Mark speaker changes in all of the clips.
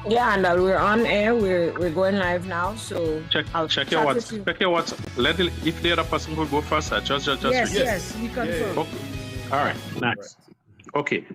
Speaker 1: Yeah, and we're on air. We're going live now. So
Speaker 2: check your WhatsApp. Check your WhatsApp. If the other person could go first, just
Speaker 1: yes, we confirm.
Speaker 2: Okay. All right, nice. Okay.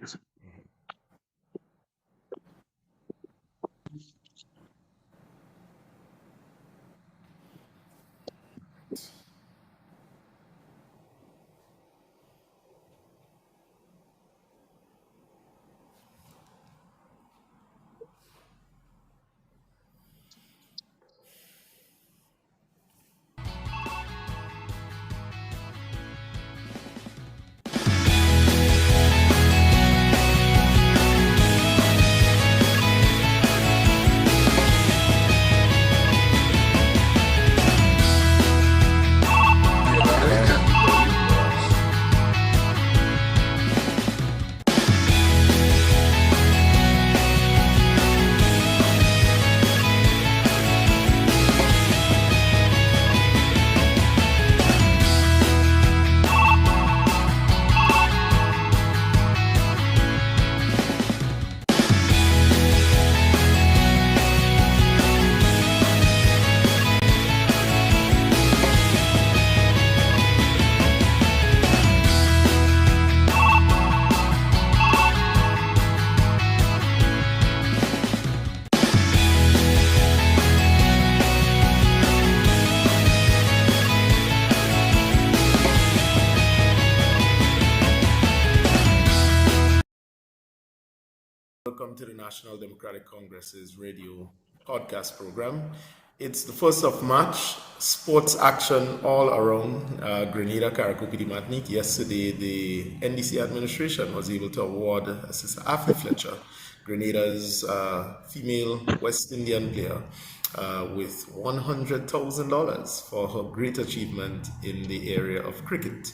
Speaker 3: Welcome to the National Democratic Congress's radio podcast program. It's the 1st of March, sports action all around Grenada, Carriacou, Martinique. Yesterday, the NDC administration was able to award Sister Afi Fletcher, Grenada's female West Indian player, with $100,000 for her great achievement in the area of cricket,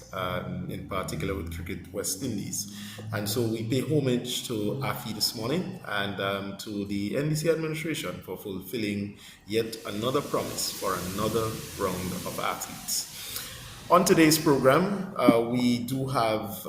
Speaker 3: in particular with Cricket West Indies. And so we pay homage to Afi this morning and to the NDC administration for fulfilling yet another promise for another round of athletes. On today's program, we do have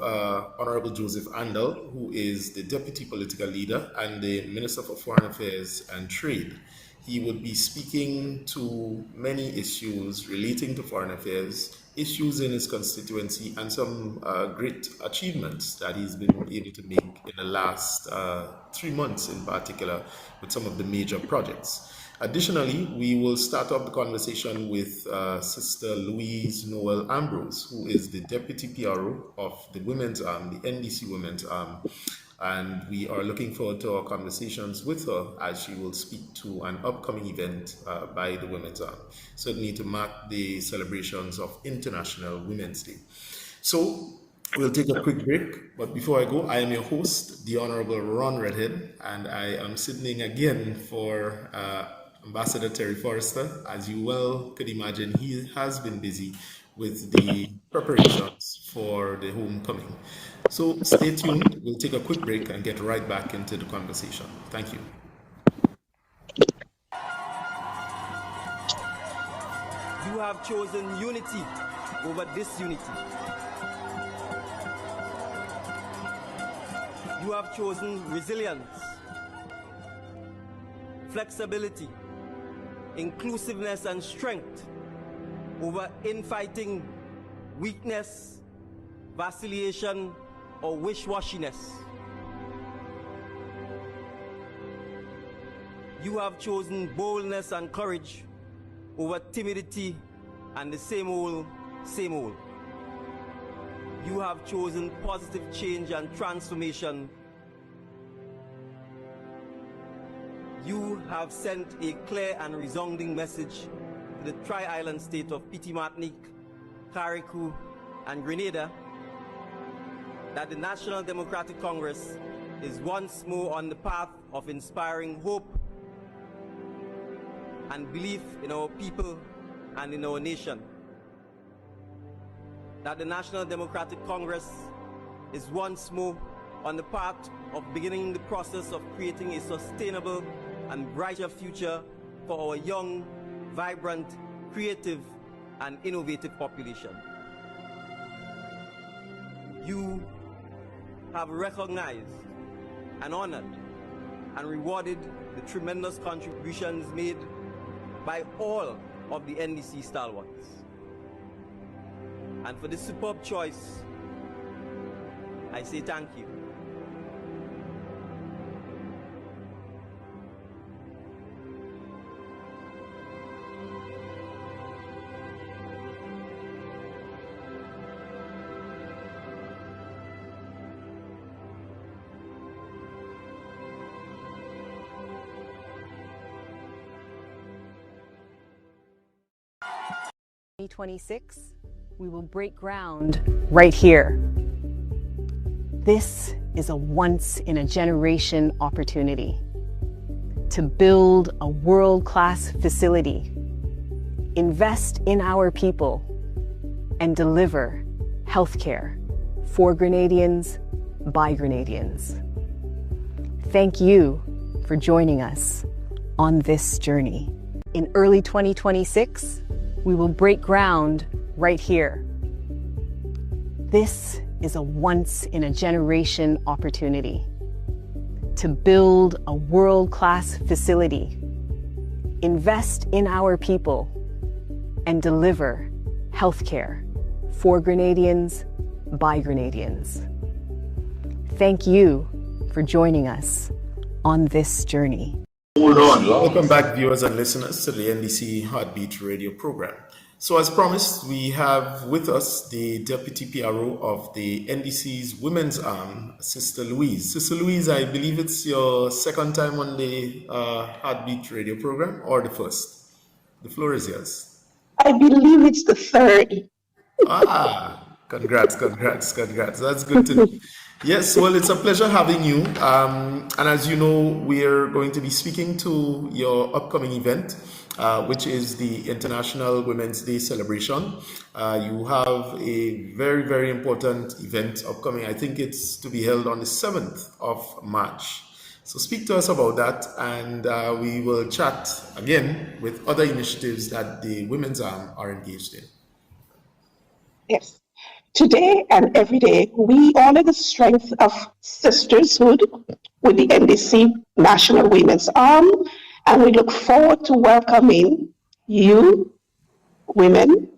Speaker 3: Honorable Joseph Andal, who is the Deputy Political Leader and the Minister for Foreign Affairs and Trade. He would be speaking to many issues relating to foreign affairs, issues in his constituency, and some great achievements that he's been able to make in the last 3 months in particular with some of the major projects. Additionally, we will start off the conversation with Sister Louise Noel Ambrose, who is the Deputy PRO of the Women's Arm, the NDC Women's Arm. And we are looking forward to our conversations with her as she will speak to an upcoming event by the Women's Arm, certainly to mark the celebrations of International Women's Day. So we'll take a quick break, but before I go, I am your host, the Honorable Ron Redhead, and I am sitting again for Ambassador Terry Forrester. As you well could imagine, he has been busy with the preparations for the homecoming. So stay tuned. We'll take a quick break and get right back into the conversation. Thank you.
Speaker 4: You have chosen unity over disunity. You have chosen resilience, flexibility, inclusiveness, and strength over infighting, weakness, vacillation, or wish-washiness. You have chosen boldness and courage over timidity and the same old, same old. You have chosen positive change and transformation. You have sent a clear and resounding message to the tri-island state of Petit Martinique, Carriacou, and Grenada that the National Democratic Congress is once more on the path of inspiring hope and belief in our people and in our nation. That the National Democratic Congress is once more on the path of beginning the process of creating a sustainable and brighter future for our young, vibrant, creative, and innovative population. You have recognized and honored and rewarded the tremendous contributions made by all of the NDC stalwarts. And for this superb choice, I say thank you.
Speaker 5: In 2026, we will break ground right here. This is a once-in-a-generation opportunity to build a world-class facility, invest in our people, and deliver healthcare for Grenadians by Grenadians. Thank you for joining us on this journey. In early 2026, we will break ground right here. This is a once-in-a-generation opportunity to build a world-class facility, invest in our people, and deliver healthcare for Grenadians by Grenadians. Thank you for joining us on this journey.
Speaker 3: Hold on. Welcome back, viewers and listeners, to the NDC Heartbeat radio program. So as promised, we have with us the Deputy PRO of the NDC's Women's Arm, Sister Louise. Sister Louise, I believe it's your second time on the Heartbeat radio program, or the first? The floor is yours.
Speaker 6: I believe it's the third.
Speaker 3: Congrats. That's good to know. Yes, well, it's a pleasure having you. And as you know, we're going to be speaking to your upcoming event, which is the International Women's Day celebration. You have a very, very important event upcoming. I think it's to be held on the 7th of March. So speak to us about that, and we will chat again with other initiatives that the Women's Arm are engaged in.
Speaker 6: Yes. Today and every day, we honor the strength of sisterhood with the NDC National Women's Arm, and we look forward to welcoming you, women,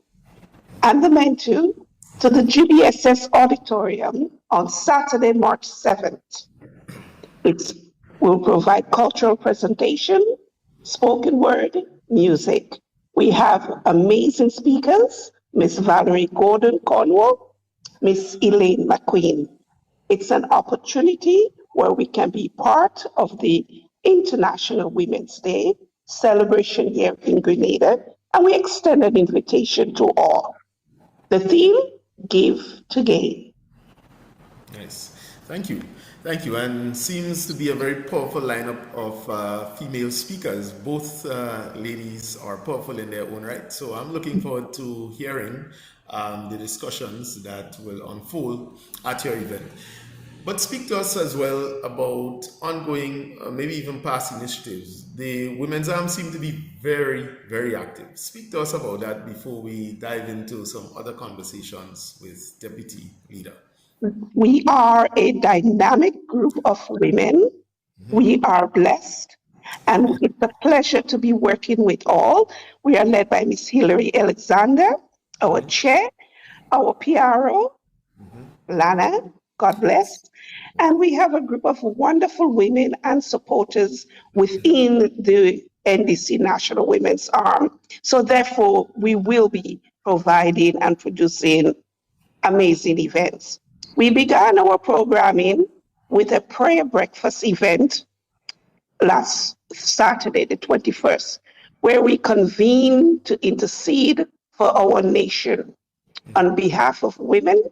Speaker 6: and the men too, to the GBSS Auditorium on Saturday, March 7th. It will provide cultural presentation, spoken word, music. We have amazing speakers, Miss Valerie Gordon-Cornwall, Miss Elaine McQueen. It's an opportunity where we can be part of the International Women's Day celebration here in Grenada, and we extend an invitation to all. The theme, Give to Gain.
Speaker 3: Nice. Thank you. And seems to be a very powerful lineup of female speakers. Both ladies are powerful in their own right. So I'm looking forward to hearing the discussions that will unfold at your event. But speak to us as well about ongoing, maybe even past initiatives. The Women's Arm seem to be very, very active. Speak to us about that before we dive into some other conversations with Deputy Leader.
Speaker 6: We are a dynamic group of women. We are blessed, and it's a pleasure to be working with all. We are led by Miss Hilary Alexander, our chair, our PRO, Lana, God bless. And we have a group of wonderful women and supporters within the NDC National Women's Arm. So therefore, we will be providing and producing amazing events. We began our programming with a prayer breakfast event last Saturday, the 21st, where we convened to intercede for our nation on behalf of women,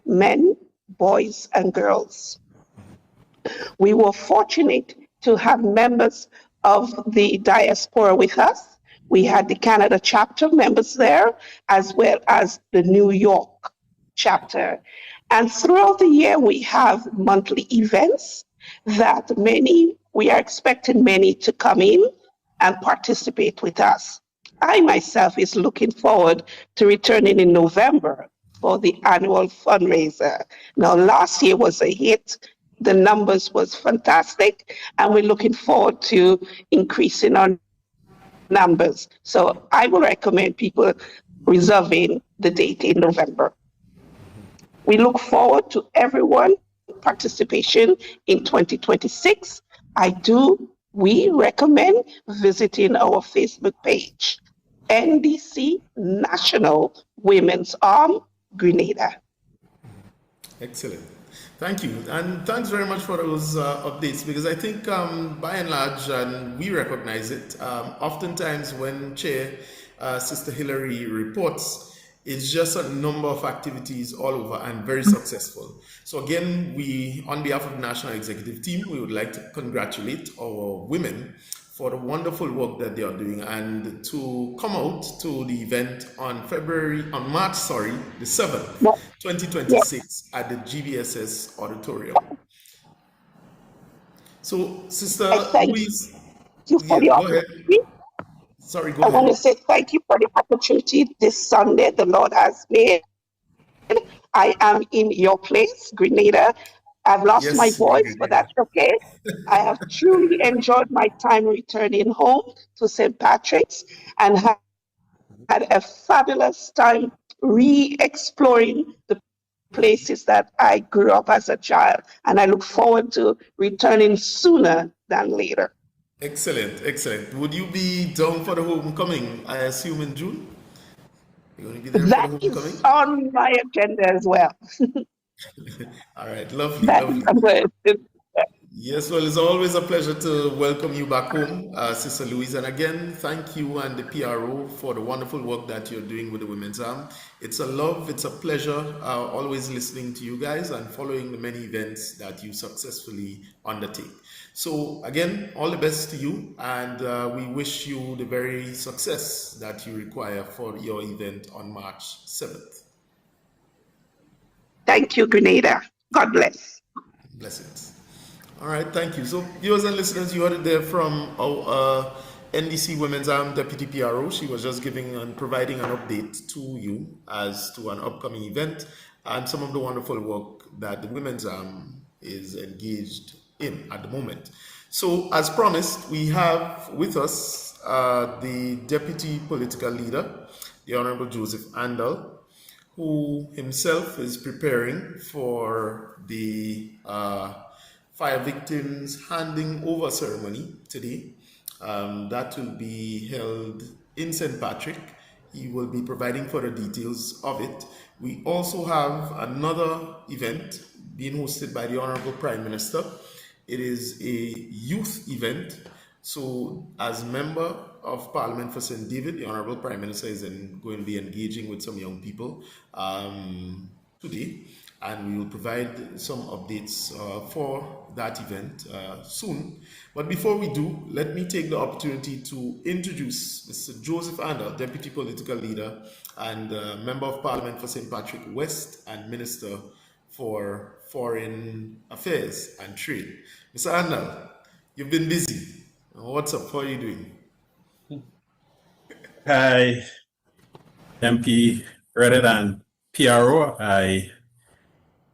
Speaker 6: men, boys, and girls. We were fortunate to have members of the diaspora with us. We had the Canada chapter members there, as well as the New York chapter. And throughout the year, we have monthly events that we are expecting many to come in and participate with us. I myself is looking forward to returning in November for the annual fundraiser. Now, last year was a hit. The numbers was fantastic, and we're looking forward to increasing our numbers. So I will recommend people reserving the date in November. We look forward to everyone participation in 2026. We recommend visiting our Facebook page, NDC National Women's Arm, Grenada.
Speaker 3: Excellent. Thank you. And thanks very much for those updates, because I think by and large, and we recognize it, oftentimes when Chair Sister Hillary reports, it's just a number of activities all over and very successful. So again, we, on behalf of the National Executive Team, we would like to congratulate our women for the wonderful work that they are doing, and to come out to the event on March the 7th, 2026 at the GBSS Auditorium. So, Sister Louise,
Speaker 6: you for the
Speaker 3: go ahead. Sorry, go ahead.
Speaker 6: I want to say thank you for the opportunity this Sunday the Lord has made. I am in your place, Grenada. I've lost my voice, but that's okay. I have truly enjoyed my time returning home to St. Patrick's and had a fabulous time re-exploring the places that I grew up as a child. And I look forward to returning sooner than later.
Speaker 3: Excellent, excellent. Would you be down for the homecoming, I assume, in June? You're going to be there
Speaker 6: that
Speaker 3: for the homecoming?
Speaker 6: Is on my agenda as well.
Speaker 3: All right, lovely, lovely. Yes, well, it's always a pleasure to welcome you back home, Sister Louise. And again, thank you and the PRO for the wonderful work that you're doing with the Women's Arm. It's a love, it's a pleasure always listening to you guys and following the many events that you successfully undertake. So again, all the best to you, and we wish you the very success that you require for your event on March 7th.
Speaker 6: Thank you, Grenada. God bless.
Speaker 3: Blessings. All right, thank you. So, viewers and listeners, you heard it there from our NDC Women's Arm Deputy PRO. She was just giving and providing an update to you as to an upcoming event and some of the wonderful work that the Women's Arm is engaged in at the moment. So, as promised, we have with us the Deputy Political Leader, the Honorable Joseph Andal, who himself is preparing for the fire victims handing over ceremony today. That will be held in St. Patrick. He will be providing further details of it. We also have another event being hosted by the Honorable Prime Minister. It is a youth event. So as member of Parliament for St. David, the Honorable Prime Minister is going to be engaging with some young people today, and we will provide some updates for that event soon. But before we do, let me take the opportunity to introduce Mr. Joseph Andal, Deputy Political Leader and Member of Parliament for St. Patrick West and Minister for Foreign Affairs and Trade. Mr. Andal, you've been busy. What's up? How are you doing?
Speaker 7: Hi, MP Reddit and PRO.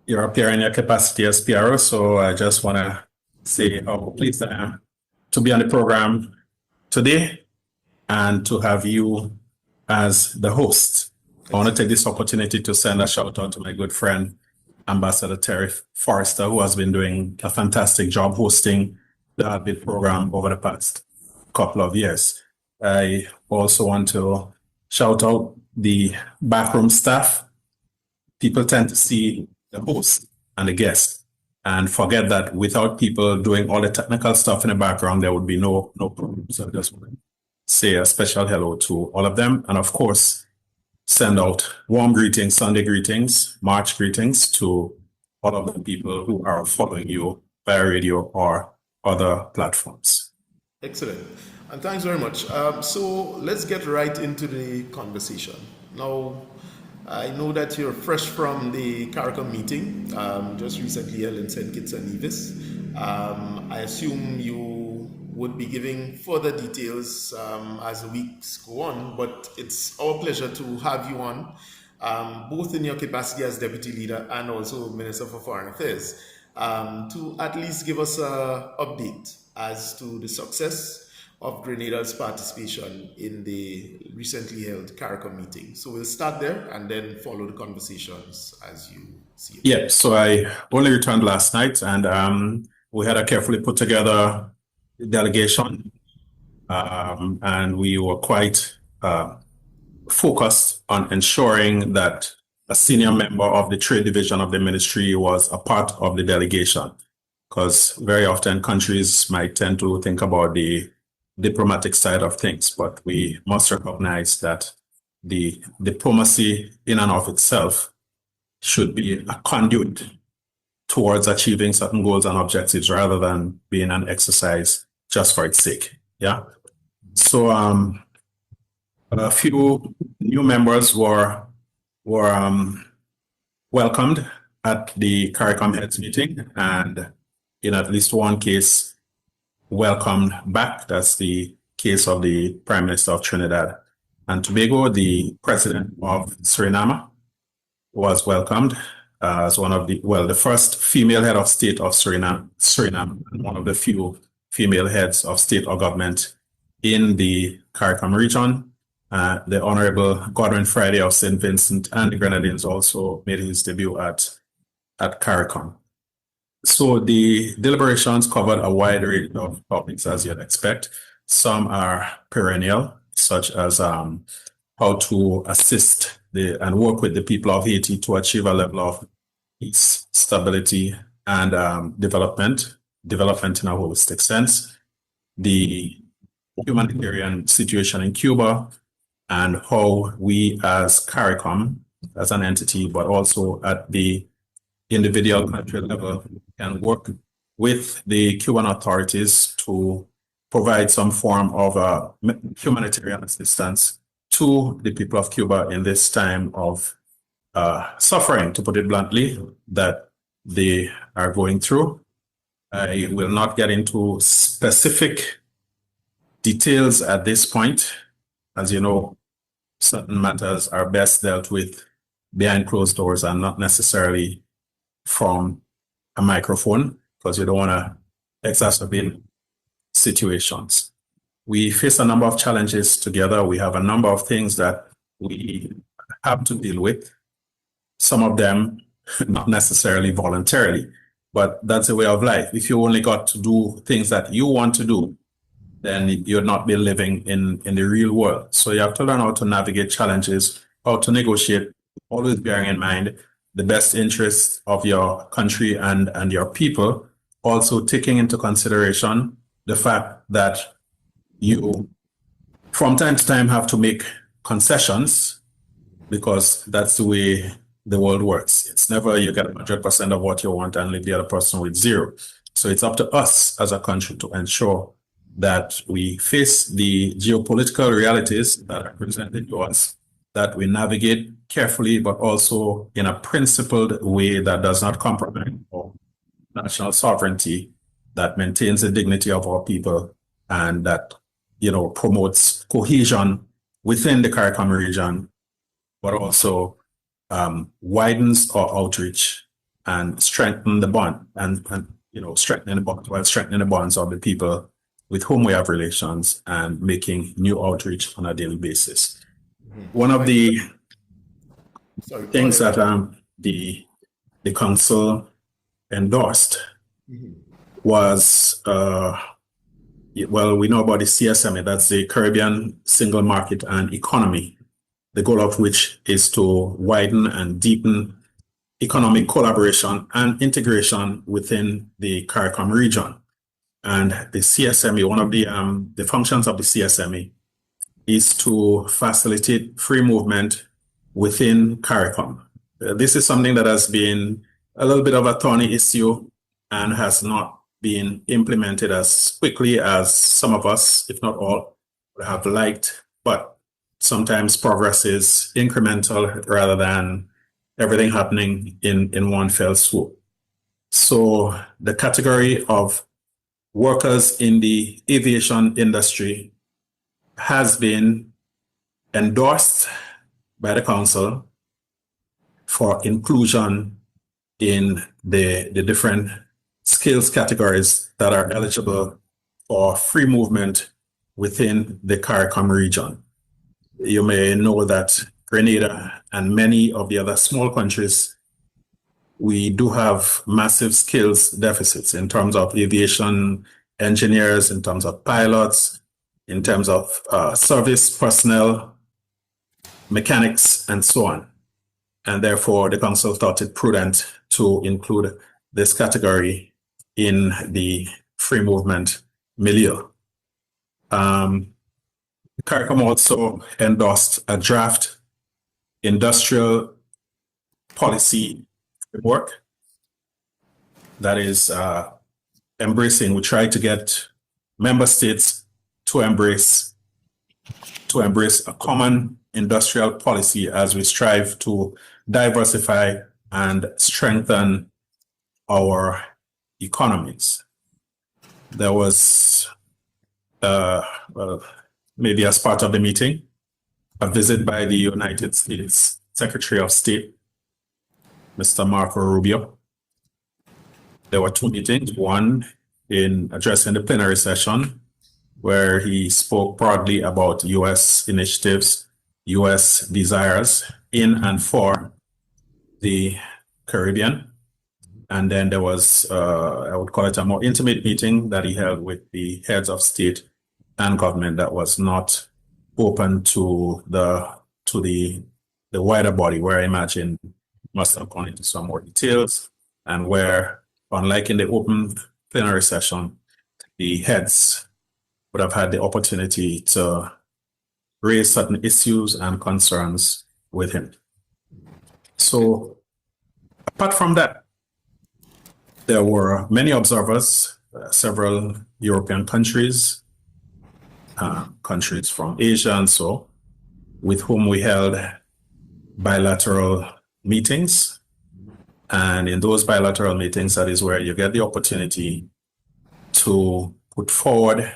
Speaker 7: You're appearing in your capacity as PRO, so I just want to say how pleased I am to be on the program today and to have you as the host. I want to take this opportunity to send a shout out to my good friend, Ambassador Terry Forrester, who has been doing a fantastic job hosting the Heartbeat program over the past couple of years. I also want to shout out the backroom staff. People tend to see the host and the guest and forget that without people doing all the technical stuff in the background, there would be no problem. So I just want to say a special hello to all of them. And of course, send out warm greetings, Sunday greetings, March greetings to all of the people who are following you via radio or other platforms.
Speaker 3: Excellent. And thanks very much. So let's get right into the conversation. Now, I know that you're fresh from the CARICOM meeting, just recently held in St. Kitts and Nevis. I assume you would be giving further details as the weeks go on, but it's our pleasure to have you on both in your capacity as Deputy Leader and also Minister for Foreign Affairs, to at least give us an update as to the success of Grenada's participation in the recently held CARICOM meeting. So we'll start there and then follow the conversations as you see it.
Speaker 7: Yeah, so I only returned last night, and we had a carefully put together delegation, and we were quite focused on ensuring that a senior member of the trade division of the ministry was a part of the delegation, because very often countries might tend to think about the diplomatic side of things, but we must recognize that the diplomacy in and of itself should be a conduit towards achieving certain goals and objectives rather than being an exercise just for its sake. Yeah. So a few new members were welcomed at the CARICOM heads meeting, and in at least one case welcomed back. That's the case of the Prime Minister of Trinidad and Tobago. The President of Suriname was welcomed as one of the first female head of state of Suriname, and one of the few female heads of state or government in the CARICOM region. The Honorable Godwin Friday of St. Vincent and the Grenadines also made his debut at CARICOM. So the deliberations covered a wide range of topics, as you'd expect. Some are perennial, such as how to assist and work with the people of Haiti to achieve a level of peace, stability, and development in a holistic sense. The humanitarian situation in Cuba, and how we as CARICOM, as an entity, but also at the individual country level, can work with the Cuban authorities to provide some form of humanitarian assistance to the people of Cuba in this time of suffering, to put it bluntly, that they are going through. I will not get into specific details at this point. As you know, certain matters are best dealt with behind closed doors and not necessarily from a microphone, because you don't want to exacerbate situations. We face a number of challenges together. We have a number of things that we have to deal with. Some of them not necessarily voluntarily, but that's a way of life. If you only got to do things that you want to do, then you'll not be living in the real world. So you have to learn how to navigate challenges, how to negotiate, always bearing in mind the best interests of your country and your people, also taking into consideration the fact that you, from time to time, have to make concessions, because that's the way the world works. It's never you get 100% of what you want and leave the other person with zero. So it's up to us as a country to ensure that we face the geopolitical realities that are presented to us, that we navigate carefully, but also in a principled way that does not compromise our national sovereignty, that maintains the dignity of our people, and that, promotes cohesion within the CARICOM region, but also widens our outreach and strengthen the bond and strengthening the bond while strengthening the bonds of the people with whom we have relations and making new outreach on a daily basis. One of the things that the council endorsed was, we know about the CSMA, that's the Caribbean Single Market and Economy, the goal of which is to widen and deepen economic collaboration and integration within the CARICOM region. And the CSMA, one of the functions of the CSMA is to facilitate free movement within CARICOM. This is something that has been a little bit of a thorny issue and has not been implemented as quickly as some of us, if not all, would have liked. But sometimes progress is incremental rather than everything happening in one fell swoop. So the category of workers in the aviation industry has been endorsed by the council for inclusion in the different skills categories that are eligible for free movement within the CARICOM region. You may know that Grenada and many of the other small countries, we do have massive skills deficits in terms of aviation engineers, in terms of pilots, in terms of service personnel, mechanics, and so on. And therefore, the Council thought it prudent to include this category in the free movement milieu. CARICOM also endorsed a draft industrial policy work that is embracing. We try to get member states to embrace a common industrial policy as we strive to diversify and strengthen our economies. There was, maybe as part of the meeting, a visit by the United States Secretary of State, Mr. Marco Rubio. There were two meetings, one in addressing the plenary session, where he spoke broadly about U.S. initiatives, U.S. desires in and for the Caribbean. And then there was, I would call it a more intimate meeting that he held with the heads of state and government that was not open to the wider body, where I imagine must have gone into some more details, and where, unlike in the open plenary session, the heads would have had the opportunity to raise certain issues and concerns with him. So, apart from that, there were many observers, several European countries, countries from Asia and so, with whom we held bilateral meetings. And in those bilateral meetings, that is where you get the opportunity to put forward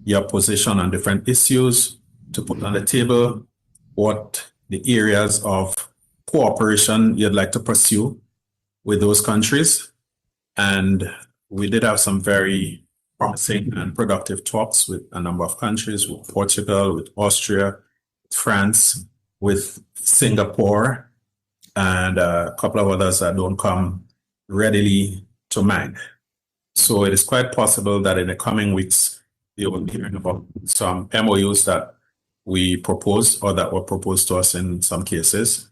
Speaker 7: your position on different issues, to put on the table what the areas of cooperation you'd like to pursue with those countries. And we did have some very promising and productive talks with a number of countries, with Portugal, with Austria, with France, with Singapore, and a couple of others that don't come readily to mind. So it is quite possible that in the coming weeks, you will be hearing about some MOUs that we proposed or that were proposed to us in some cases,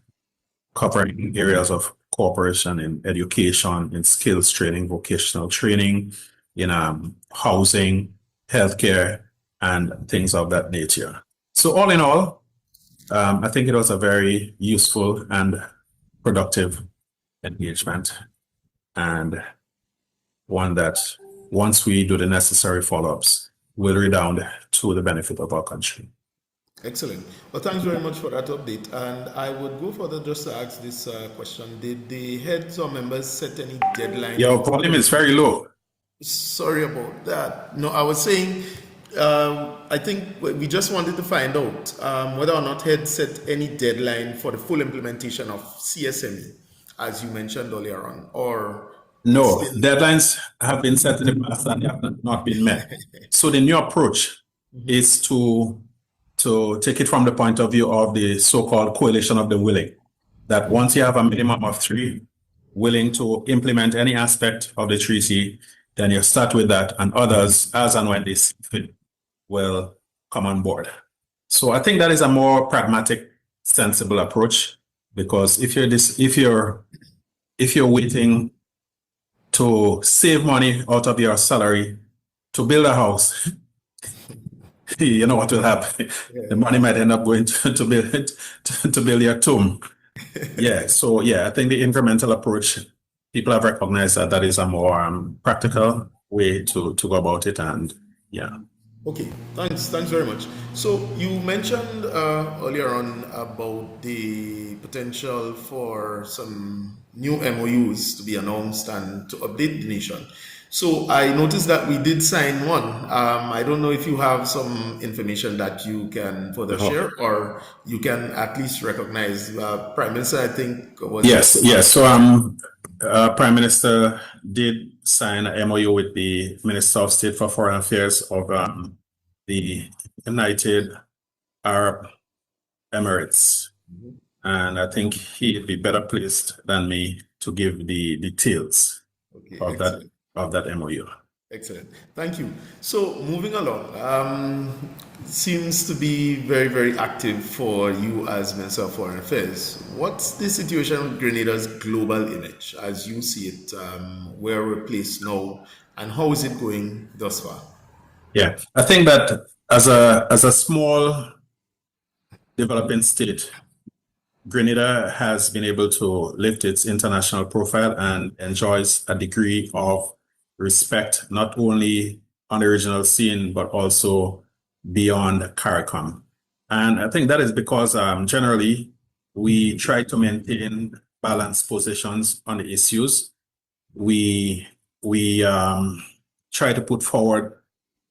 Speaker 7: covering areas of cooperation in education, in skills training, vocational training, in housing, healthcare, and things of that nature. So all in all, I think it was a very useful and productive engagement, and one that, once we do the necessary follow-ups, will redound to the benefit of our country.
Speaker 3: Excellent. Well, thanks very much for that update. And I would go further just to ask this question. Did the heads or members set any deadline?
Speaker 7: Your volume is very low.
Speaker 3: Sorry about that. No, I was saying, I think we just wanted to find out whether or not heads set any deadline for the full implementation of CSME, as you mentioned earlier on, or...
Speaker 7: No, deadlines have been set in the past and they have not been met. So the new approach is to take it from the point of view of the so-called coalition of the willing, that once you have a minimum of 3 willing to implement any aspect of the treaty, then you start with that, and others, as and when they see fit, will come on board. So I think that is a more pragmatic, sensible approach, because if you're waiting to save money out of your salary to build a house, you know what will happen. Yeah. The money might end up going to build your tomb. Yeah. So yeah, I think the incremental approach, people have recognized that is a more practical way to go about it, and yeah.
Speaker 3: Okay, thanks very much. So you mentioned earlier on about the potential for some new MOUs to be announced and to update the nation. So I noticed that we did sign one. I don't know if you have some information that you can further share, or you can at least recognize Prime Minister, I think, was
Speaker 7: Yes. So Prime Minister did sign a MOU with the Minister of State for Foreign Affairs of the United Arab Emirates. And I think he'd be better placed than me to give the details of that MOU.
Speaker 3: Excellent. Thank you. So moving along, seems to be very, very active for you as Minister of Foreign Affairs. What's the situation of Grenada's global image as you see it? Where we're placed now, and how is it going thus far?
Speaker 7: Yeah, I think that as a small developing state, Grenada has been able to lift its international profile and enjoys a degree of respect, not only on the regional scene, but also beyond CARICOM. And I think that is because generally we try to maintain balanced positions on the issues. We try to put forward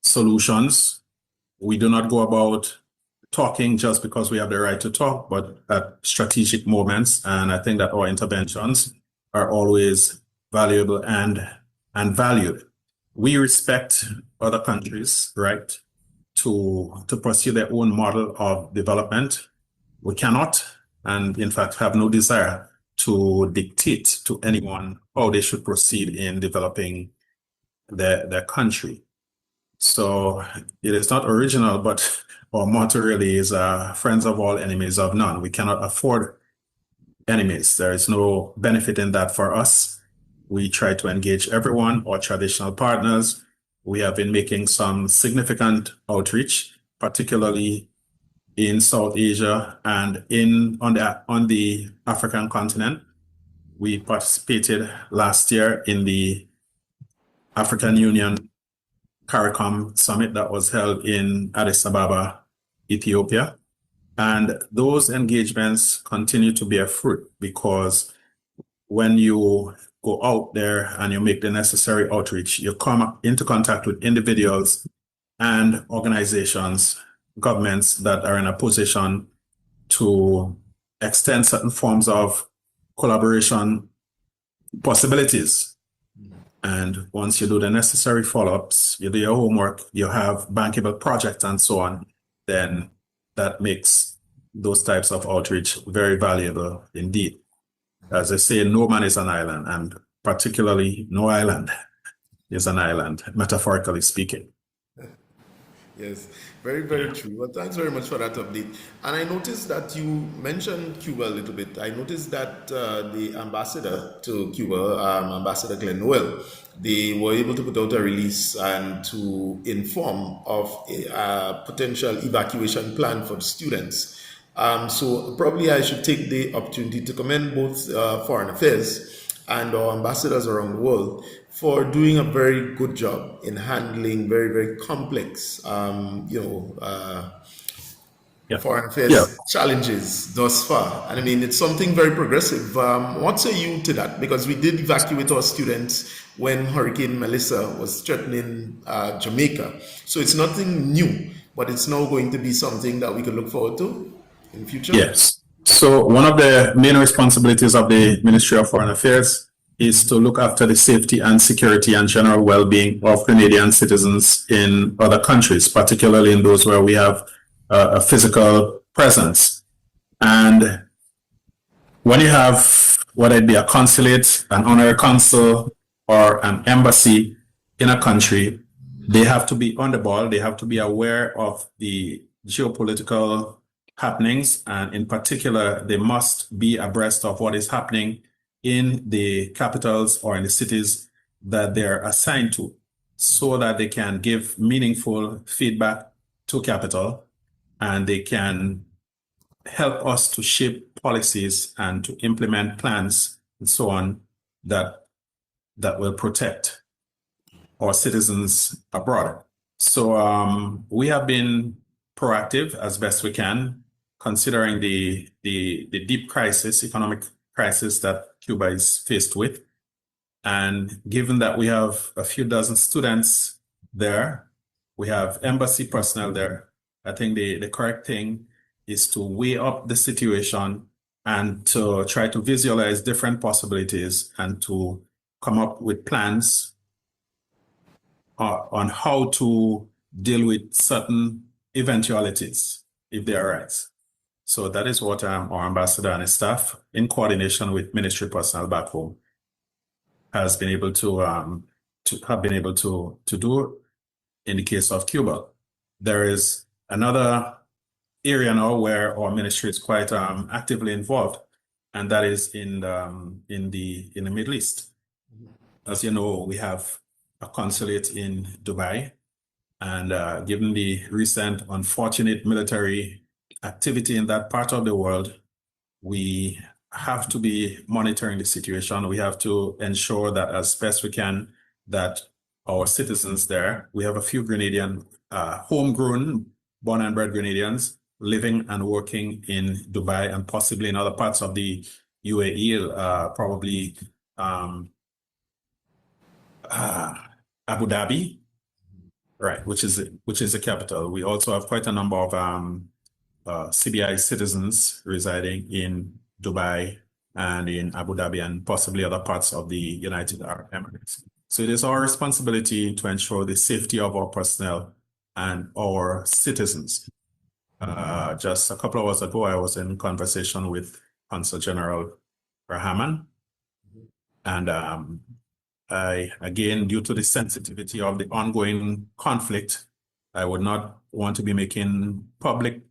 Speaker 7: solutions. We do not go about talking just because we have the right to talk, but at strategic moments. And I think that our interventions are always valuable and valued. We respect other countries' right to pursue their own model of development. We cannot, and in fact have no desire to dictate to anyone how they should proceed in developing their country. So it is not original, but our motto really is friends of all, enemies of none. We cannot afford enemies. There is no benefit in that for us. We try to engage everyone, our traditional partners. We have been making some significant outreach, particularly in South Asia and on the African continent. We participated last year in the African Union CARICOM summit that was held in Addis Ababa, Ethiopia. And those engagements continue to bear fruit, because when you go out there and you make the necessary outreach, you come into contact with individuals and organizations, governments that are in a position to extend certain forms of collaboration possibilities. And once you do the necessary follow-ups, you do your homework, you have bankable projects and so on, then that makes those types of outreach very valuable indeed. As I say, no man is an island, and particularly no island is an island, metaphorically speaking.
Speaker 3: Yes, very, very true. Well, thanks very much for that update. And I noticed that you mentioned Cuba a little bit. I noticed that the ambassador to Cuba, Ambassador Glenn Noel, they were able to put out a release and to inform of a potential evacuation plan for the students. So probably I should take the opportunity to commend both Foreign Affairs and our ambassadors around the world for doing a very good job in handling very, very complex, foreign affairs challenges thus far. And I mean, it's something very progressive. What say you to that? Because we did evacuate our students when Hurricane Melissa was threatening Jamaica. So it's nothing new, but it's now going to be something that we can look forward to in the future.
Speaker 7: Yes. So one of the main responsibilities of the Ministry of Foreign Affairs is to look after the safety and security and general well-being of Canadian citizens in other countries, particularly in those where we have a physical presence. And when you have, whether it be a consulate, an honorary consul, or an embassy in a country, they have to be on the ball. They have to be aware of the geopolitical happenings, and in particular, they must be abreast of what is happening in the capitals or in the cities that they're assigned to, so that they can give meaningful feedback to capital, and they can help us to shape policies and to implement plans and so on that will protect our citizens abroad. So we have been proactive as best we can, considering the deep crisis, economic crisis that Cuba is faced with. And given that we have a few dozen students there, we have embassy personnel there, I think the correct thing is to weigh up the situation and to try to visualize different possibilities and to come up with plans on how to deal with certain eventualities if they arise. So that is what our ambassador and his staff, in coordination with ministry personnel back home, has been able to do in the case of Cuba. There is another area now where our ministry is quite actively involved, and that is in the Middle East. As you know, we have a consulate in Dubai, and given the recent unfortunate military activity in that part of the world, we have to be monitoring the situation. We have to ensure that as best we can, that our citizens there, we have a few Grenadian, homegrown, born and bred Grenadians living and working in Dubai and possibly in other parts of the UAE, probably Abu Dhabi, right, which is the capital. We also have quite a number of CBI citizens residing in Dubai and in Abu Dhabi and possibly other parts of the United Arab Emirates. So it is our responsibility to ensure the safety of our personnel and our citizens. Just a couple of hours ago, I was in conversation with Consul General Rahman, and again, due to the sensitivity of the ongoing conflict, I would not want to be making public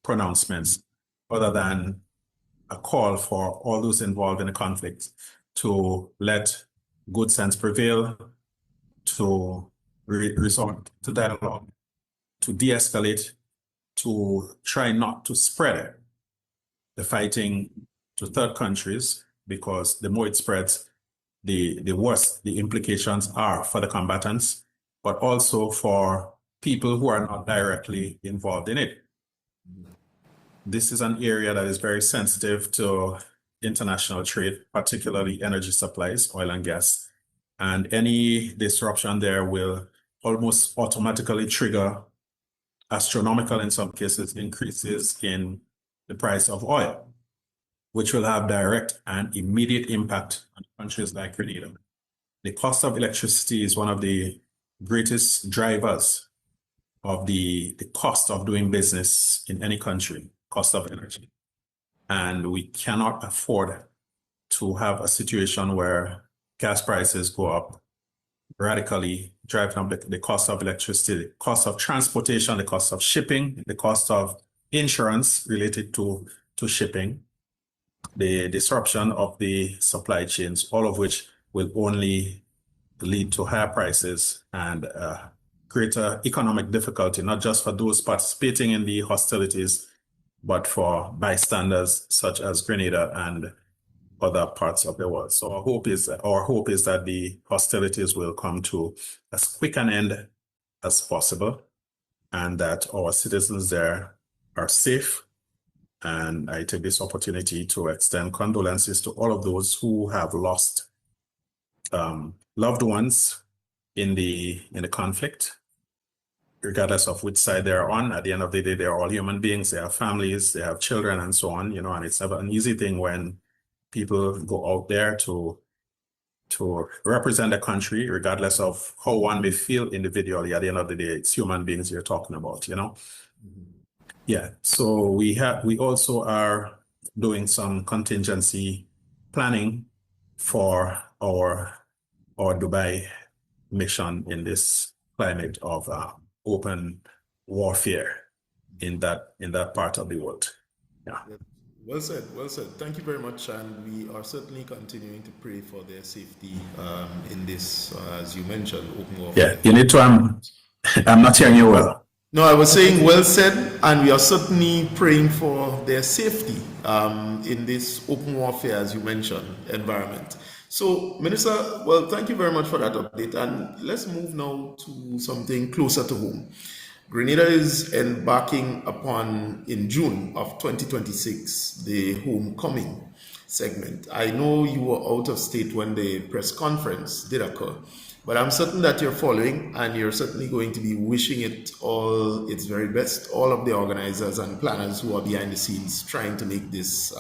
Speaker 7: pronouncements other than a call for all those involved in the conflict to let good sense prevail, to resort to dialogue, to de-escalate, to try not to spread the fighting to third countries, because the more it spreads, the worse the implications are for the combatants, but also for people who are not directly involved in it. This is an area that is very sensitive to international trade, particularly energy supplies, oil and gas. And any disruption there will almost automatically trigger astronomical, in some cases, increases in the price of oil, which will have direct and immediate impact on countries like Grenada. The cost of electricity is one of the greatest drivers of the cost of doing business in any country, cost of energy. And we cannot afford to have a situation where gas prices go up radically, driving up the cost of electricity, the cost of transportation, the cost of shipping, the cost of insurance related to shipping, the disruption of the supply chains, all of which will only lead to higher prices and greater economic difficulty, not just for those participating in the hostilities, but for bystanders such as Grenada and other parts of the world. So our hope is that the hostilities will come to as quick an end as possible, and that our citizens there are safe. And I take this opportunity to extend condolences to all of those who have lost loved ones in the conflict, regardless of which side they're on. At the end of the day, they're all human beings. They have families, they have children, and so on. And it's never an easy thing when people go out there to represent the country, regardless of how one may feel individually. At the end of the day, it's human beings you're talking about. Yeah. So we also are doing some contingency planning for our Dubai mission in this climate of open warfare in that part of the world. Yeah.
Speaker 3: Well said, well said. Thank you very much, and we are certainly continuing to pray for their safety in this, as you mentioned, open warfare.
Speaker 7: Yeah, you need to. I'm not hearing you well.
Speaker 3: No, I was saying well said, and we are certainly praying for their safety in this open warfare, as you mentioned, environment. So, Minister, well, thank you very much for that update, and let's move now to something closer to home. Grenada is embarking upon, in June of 2026, the homecoming segment. I know you were out of state when the press conference did occur, but I'm certain that you're following, and you're certainly going to be wishing it all its very best, all of the organizers and planners who are behind the scenes trying to make this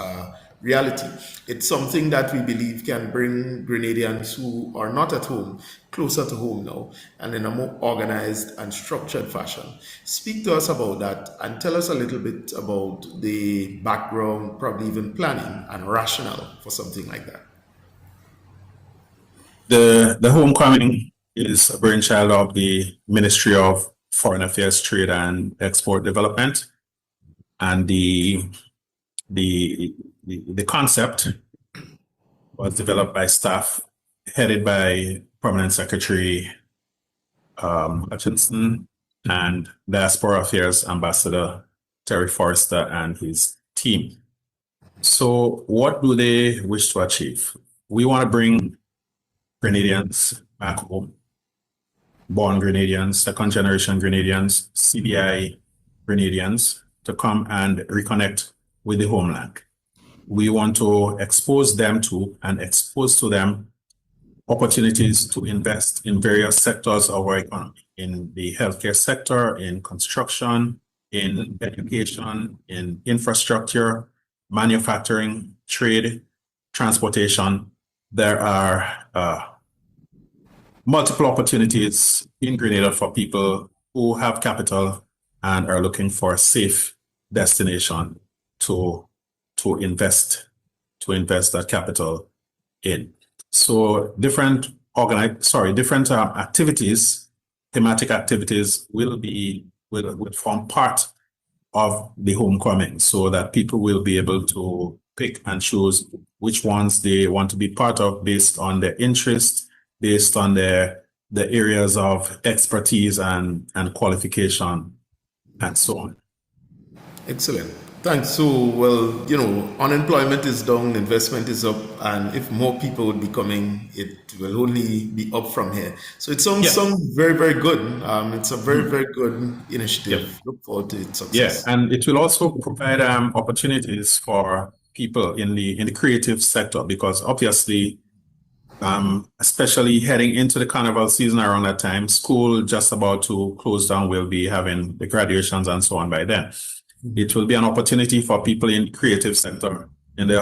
Speaker 3: reality. It's something that we believe can bring Grenadians who are not at home closer to home now, and in a more organized and structured fashion. Speak to us about that and tell us a little bit about the background, probably even planning and rationale for something like that.
Speaker 7: The homecoming is a brainchild of the Ministry of Foreign Affairs, Trade and Export Development, and the concept was developed by staff headed by Permanent Secretary Hutchinson and Diaspora Affairs Ambassador Terry Forrester and his team. So what do they wish to achieve? We want to bring Grenadians back home, born Grenadians, second generation Grenadians, CBI Grenadians, to come and reconnect with the homeland. We want to expose them to and expose to them opportunities to invest in various sectors of our economy, in the healthcare sector, in construction, in education, in infrastructure, manufacturing, trade, transportation. There are multiple opportunities in Grenada for people who have capital and are looking for a safe destination to invest that capital in. So different activities, thematic activities will form part of the homecoming, so that people will be able to pick and choose which ones they want to be part of based on their interest, based on the areas of expertise and qualification, and so on.
Speaker 3: Excellent. Thanks. So, well, unemployment is down, investment is up, and if more people would be coming, it will only be up from here. So it sounds very, very good. It's a very, very good initiative.
Speaker 7: Yeah.
Speaker 3: Look forward to its success.
Speaker 7: Yes, and it will also provide opportunities for people in the creative sector, because obviously, especially heading into the carnival season around that time, school just about to close down, will be having the graduations and so on by then. It will be an opportunity for people in the creative sector, in the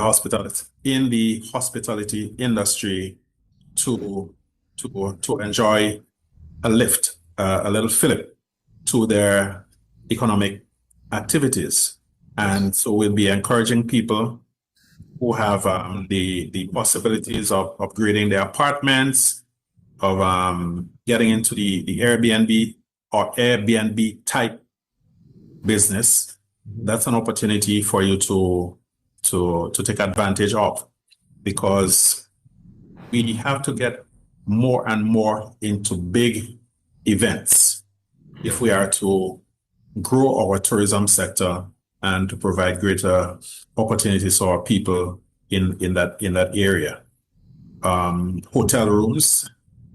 Speaker 7: hospitality industry, to enjoy a lift, a little fillip to their economic activities. And so we'll be encouraging people who have the possibilities of upgrading their apartments, of getting into the Airbnb or Airbnb type business. That's an opportunity for you to take advantage of, because we have to get more and more into big events if we are to grow our tourism sector and to provide greater opportunities for our people in that area. Hotel rooms,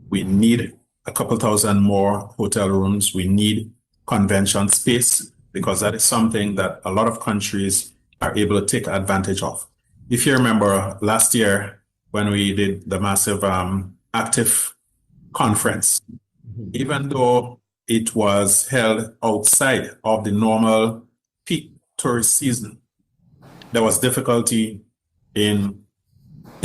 Speaker 7: we need a couple thousand more hotel rooms. We need convention space, because that is something that a lot of countries are able to take advantage of. If you remember last year when we did the massive active conference, even though it was held outside of the normal peak tourist season, there was difficulty in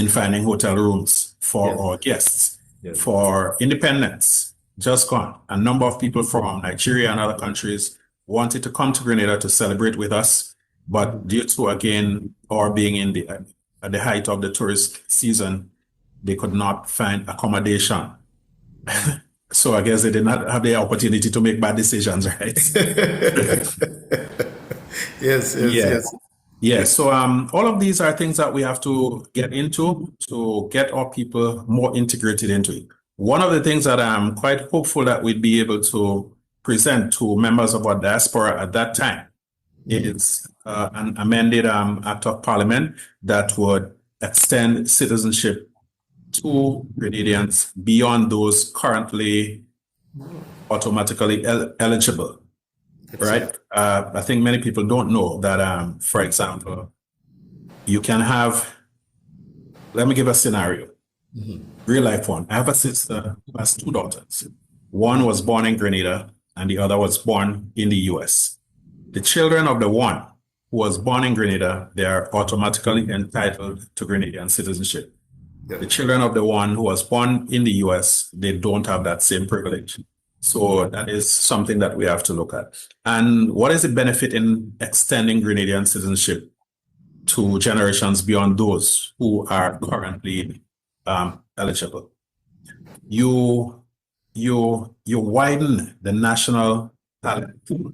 Speaker 7: finding hotel rooms for our guests. For independents, just gone. A number of people from Nigeria and other countries wanted to come to Grenada to celebrate with us, but due to, again, our being at the height of the tourist season, they could not find accommodation. So I guess they did not have the opportunity to make bad decisions, right? Yes. So all of these are things that we have to get into to get our people more integrated into it. One of the things that I'm quite hopeful that we'd be able to present to members of our diaspora at that time is an amended Act of Parliament that would extend citizenship to Grenadians beyond those currently automatically eligible, right? I think many people don't know that, for example, you can have let me give a scenario. Real life one. I have a sister who has two daughters. One was born in Grenada and the other was born in the US. The children of the one who was born in Grenada, they are automatically entitled to Grenadian citizenship.
Speaker 3: Yeah.
Speaker 7: The children of the one who was born in the US, they don't have that same privilege. So that is something that we have to look at. And what is the benefit in extending Grenadian citizenship to generations beyond those who are currently eligible? You widen the national talent pool.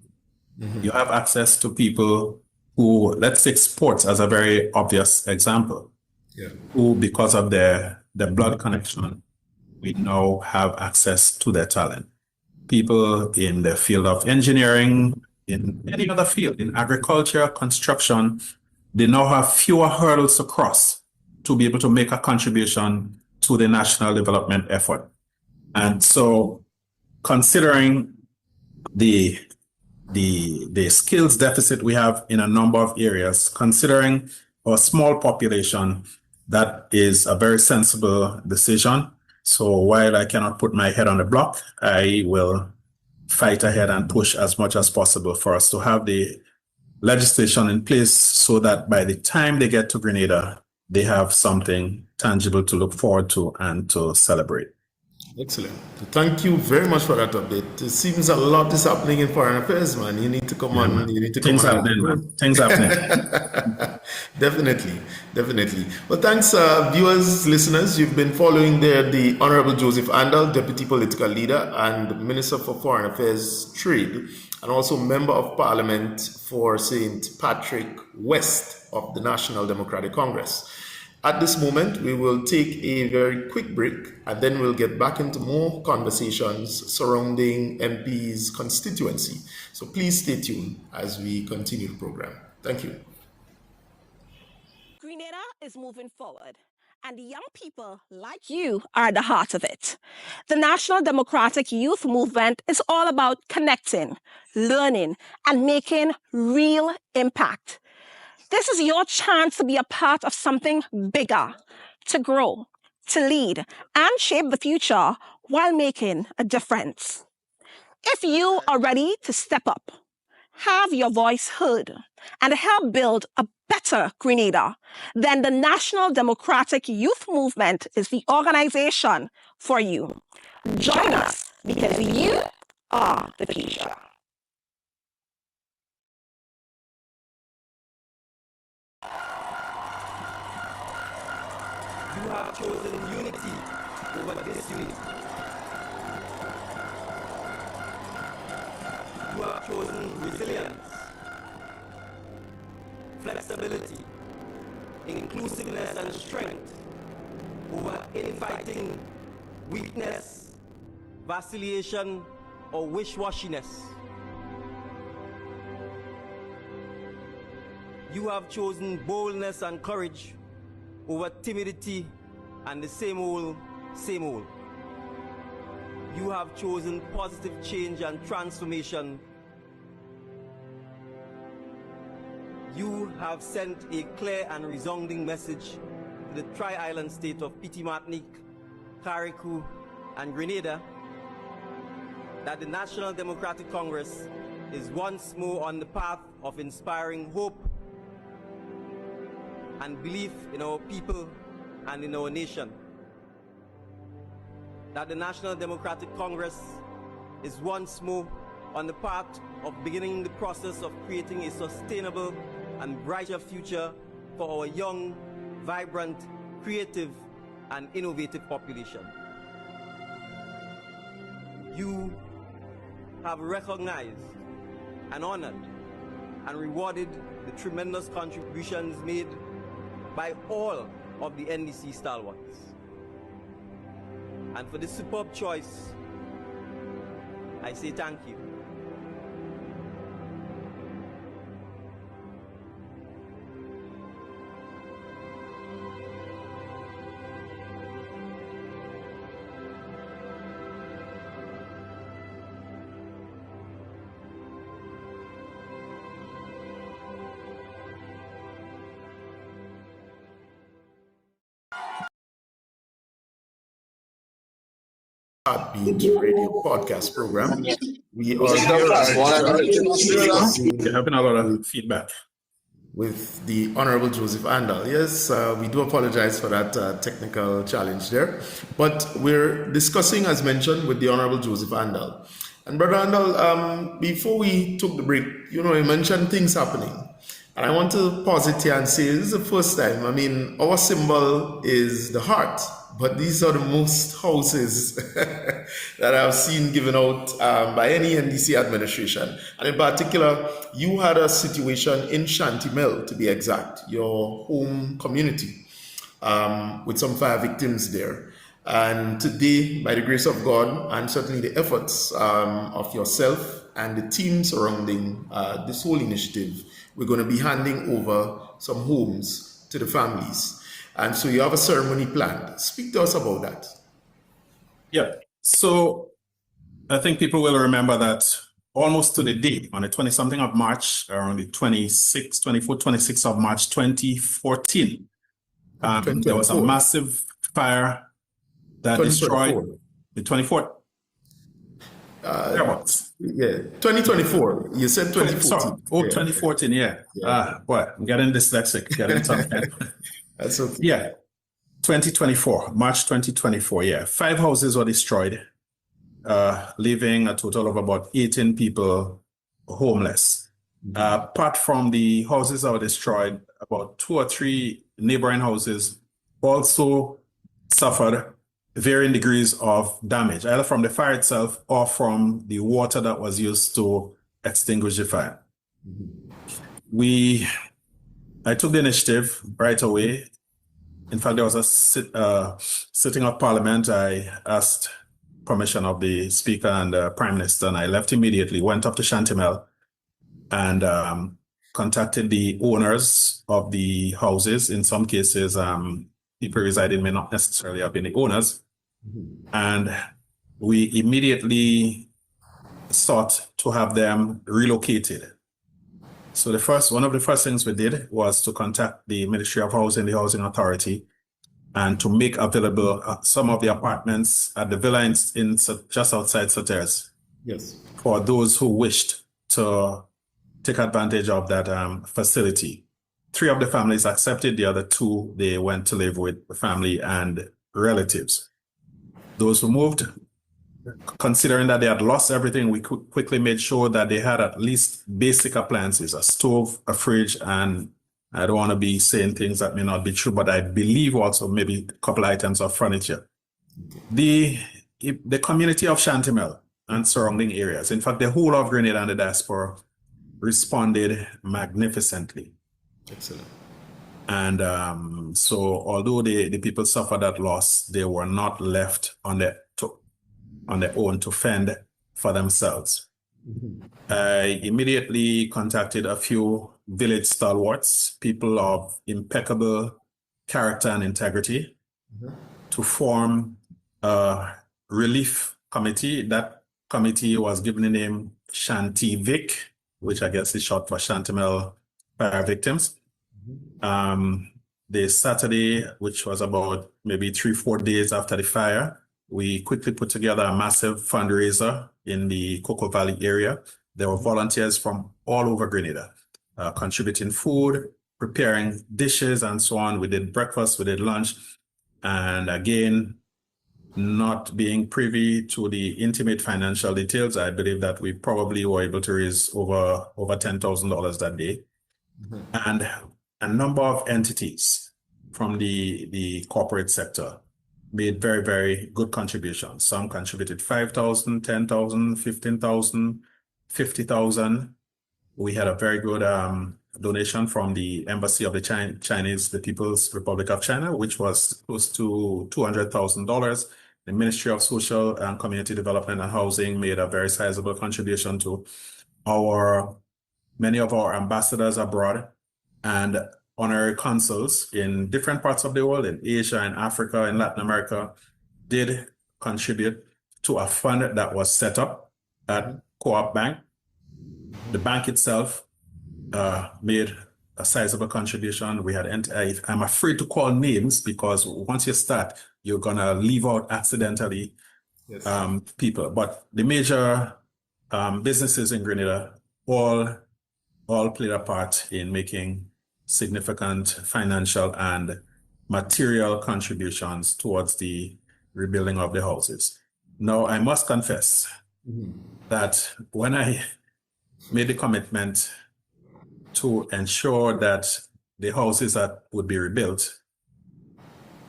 Speaker 7: You have access to people who, let's take sports as a very obvious example,
Speaker 3: Yeah.
Speaker 7: who, because of their blood connection, we now have access to their talent. People in the field of engineering, in any other field, in agriculture, construction, they now have fewer hurdles to cross to be able to make a contribution to the national development effort. And so, considering the skills deficit we have in a number of areas, considering our small population, that is a very sensible decision. So while I cannot put my head on the block, I will fight ahead and push as much as possible for us to have the legislation in place so that by the time they get to Grenada, they have something tangible to look forward to and to celebrate.
Speaker 3: Excellent. Thank you very much for that update. It seems a lot is happening in foreign affairs, man. You need to come on.
Speaker 7: Man.
Speaker 3: You need to
Speaker 7: Things
Speaker 3: come on.
Speaker 7: happening, man. Things happening.
Speaker 3: Definitely. Well, thanks, viewers, listeners. You've been following there the Honorable Joseph Andal, Deputy Political Leader and Minister for Foreign Affairs Trade, and also Member of Parliament for St. Patrick West of the National Democratic Congress. At this moment, we will take a very quick break and then we'll get back into more conversations surrounding MP's constituency. So please stay tuned as we continue the program. Thank you.
Speaker 8: Grenada is moving forward, and the young people like you are at the heart of it. The National Democratic Youth Movement is all about connecting, learning, and making real impact. This is your chance to be a part of something bigger, to grow, to lead, and shape the future while making a difference. If you are ready to step up, have your voice heard, and help build a better Grenada, then the National Democratic Youth Movement is the organization for you. Join us because you are the future.
Speaker 4: You have chosen unity over disunity. You have chosen resilience, flexibility, inclusiveness, and strength over infighting, weakness, vacillation, or wish-washiness. You have chosen boldness and courage over timidity and the same old, same old. You have chosen positive change and transformation. You have sent a clear and resounding message to the tri-island state of Petit Martinique, Carriacou, and Grenada that the National Democratic Congress is once more on the path of inspiring hope and belief in our people and in our nation. That the National Democratic Congress is once more on the path of beginning the process of creating a sustainable and brighter future for our young, vibrant, creative, and innovative population. You have recognized and honored and rewarded the tremendous contributions made by all of the NDC stalwarts. And for this superb choice, I say thank you.
Speaker 3: Heartbeat radio podcast program. We are
Speaker 7: You're having a lot of feedback.
Speaker 3: With the Honorable Joseph Andal. Yes, we do apologize for that technical challenge there. But we're discussing, as mentioned, with the Honorable Joseph Andal. And Brother Andal, before we took the break, you mentioned things happening. And I want to pause it here and say this is the first time. I mean, our symbol is the heart, but these are the most houses that I've seen given out by any NDC administration. And in particular, you had a situation in Shantimel, to be exact, your home community, with some fire victims there. And today, by the grace of God, and certainly the efforts of yourself and the team surrounding this whole initiative, we're going to be handing over some homes to the families. And so you have a ceremony planned. Speak to us about that.
Speaker 7: Yeah. So I think people will remember that almost to the day, on the 20-something of March, around the 26th of March 2014, there was a massive fire that destroyed the 24th.
Speaker 3: Yeah, 2024. You said 2014.
Speaker 7: Oh, 2014, yeah. Boy, I'm getting dyslexic, getting tough.
Speaker 3: That's okay.
Speaker 7: Yeah, 2024, March 2024, yeah. 5 houses were destroyed, leaving a total of about 18 people homeless. Apart from the houses that were destroyed, about 2 or 3 neighboring houses also suffered varying degrees of damage, either from the fire itself or from the water that was used to extinguish the fire. I took the initiative right away. In fact, there was a sitting of Parliament. I asked permission of the Speaker and the Prime Minister, and I left immediately, went up to Shantimel and contacted the owners of the houses. In some cases, people residing may not necessarily have been the owners. And we immediately sought to have them relocated. So one of the first things we did was to contact the Ministry of Housing, the Housing Authority, and to make available some of the apartments at the villa in just outside Soteres.
Speaker 3: Yes.
Speaker 7: For those who wished to take advantage of that facility. 3 of the families accepted, the other 2, they went to live with the family and relatives. Those who moved, considering that they had lost everything, we quickly made sure that they had at least basic appliances, a stove, a fridge, and I don't want to be saying things that may not be true, but I believe also maybe a couple items of furniture. The community of Shantimel and surrounding areas, in fact, the whole of Grenada and the diaspora responded magnificently.
Speaker 3: Excellent.
Speaker 7: And so although the people suffered that loss, they were not left on their own to fend for themselves. I immediately contacted a few village stalwarts, people of impeccable character and integrity, to form a relief committee. That committee was given the name Shanti-Vic, which I guess is short for Shantimel Fire Victims. The Saturday, which was about maybe 3-4 days after the fire, we quickly put together a massive fundraiser in the Cocoa Valley area. There were volunteers from all over Grenada contributing food, preparing dishes, and so on. We did breakfast, we did lunch, and again, not being privy to the intimate financial details, I believe that we probably were able to raise over $10,000 that day. And a number of entities from the corporate sector made very, very good contributions. Some contributed 5,000, 10,000, 15,000, 50,000. We had a very good donation from the Embassy of the the People's Republic of China, which was close to $200,000. The Ministry of Social and Community Development and Housing made a very sizable contribution to many of our ambassadors abroad and honorary consuls in different parts of the world, in Asia, in Africa, in Latin America, did contribute to a fund that was set up at Co-op Bank. The bank itself made a sizable contribution. We had, I'm afraid to call names because once you start, you're gonna leave out accidentally
Speaker 3: Yes.
Speaker 7: people. But the major businesses in Grenada all played a part in making significant financial and material contributions towards the rebuilding of the houses. Now, I must confess that when I made the commitment to ensure that the houses that would be rebuilt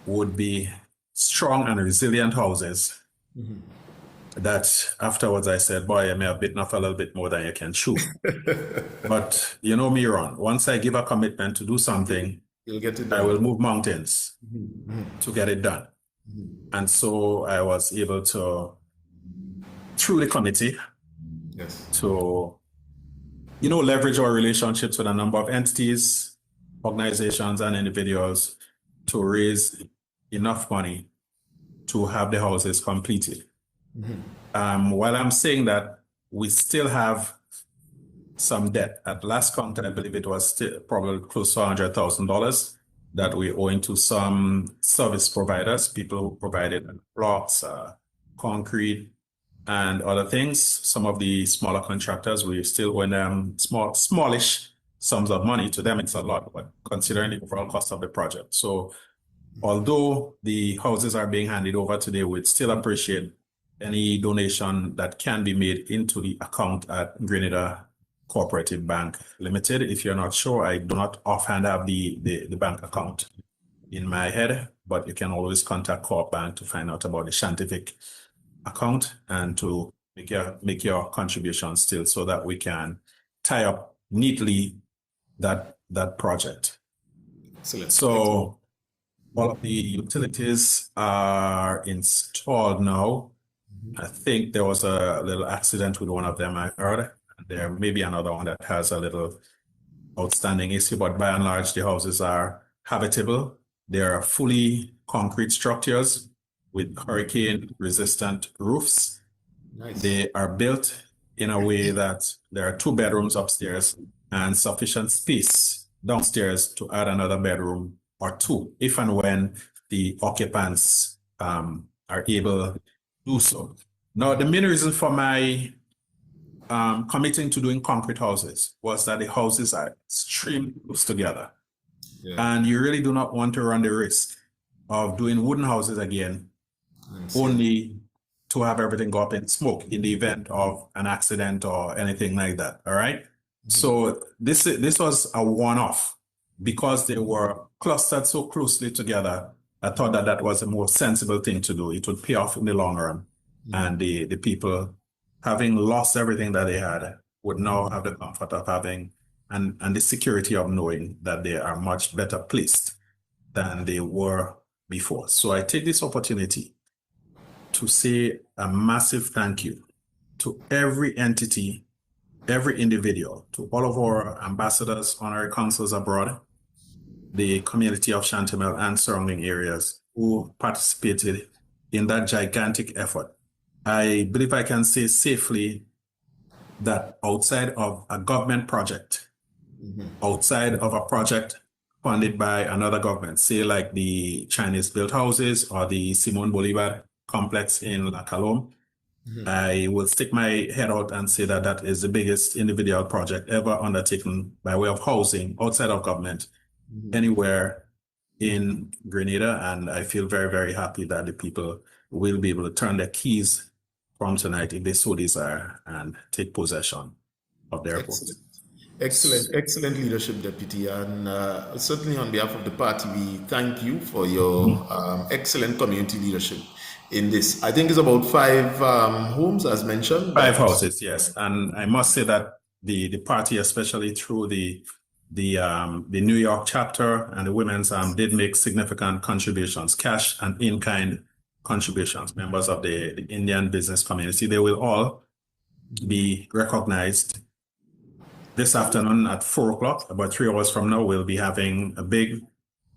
Speaker 7: would be strong and resilient houses, that afterwards I said, boy, I may have bitten off a little bit more than you can chew. But you know me, Ron, once I give a commitment to do something,
Speaker 3: You'll get it done.
Speaker 7: I will move mountains to get it done. And so I was able to, through the committee,
Speaker 3: Yes.
Speaker 7: to, leverage our relationships with a number of entities, organizations, and individuals to raise enough money to have the houses completed. While I'm saying that, we still have some debt. At last count, I believe it was still probably close to $100,000 that we owe into some service providers, people who provided blocks, concrete, and other things. Some of the smaller contractors, we still owe them smallish sums of money. To them, it's a lot, but considering the overall cost of the project. So although the houses are being handed over today, we'd still appreciate any donation that can be made into the account at Grenada Cooperative Bank Limited. If you're not sure, I do not offhand have the bank account in my head, but you can always contact Coop Bank to find out about the Scientific account and to make your contribution still, so that we can tie up neatly that project.
Speaker 3: Excellent.
Speaker 7: So all of the utilities are installed now. I think there was a little accident with one of them, I heard. There may be another one that has a little outstanding issue, but by and large, the houses are habitable. They are fully concrete structures with hurricane-resistant roofs.
Speaker 3: Nice.
Speaker 7: They are built in a way that there are 2 bedrooms upstairs and sufficient space downstairs to add another bedroom or 2, if and when the occupants are able to do so. Now, the main reason for my committing to doing concrete houses was that the houses are extremely close together.
Speaker 3: Yeah.
Speaker 7: And you really do not want to run the risk of doing wooden houses again, only to have everything go up in smoke in the event of an accident or anything like that. All right. So this was a one-off because they were clustered so closely together. I thought that was a more sensible thing to do. It would pay off in the long run. And the people, having lost everything that they had, would now have the comfort of having and the security of knowing that they are much better placed than they were before. So I take this opportunity to say a massive thank you to every entity, every individual, to all of our ambassadors, honorary consuls abroad, the community of Chantemelle and surrounding areas who participated in that gigantic effort. I believe I can say safely that outside of a government project, outside of a project funded by another government, say like the Chinese-built houses or the Simon Bolivar complex in La Calome, I will stick my head out and say that that is the biggest individual project ever undertaken by way of housing outside of government anywhere in Grenada. And I feel very, very happy that the people will be able to turn their keys from tonight, if they so desire, and take possession of their airport.
Speaker 3: Excellent leadership, Deputy. And certainly on behalf of the party, we thank you for your excellent community leadership in this. I think it's about 5 homes, as mentioned.
Speaker 7: 5 houses, yes. And I must say that the party, especially through the New York chapter and the women's did make significant contributions, cash and in-kind contributions. Members of the Indian business community, they will all be recognized this afternoon at 4 o'clock. About 3 hours from now, we'll be having a big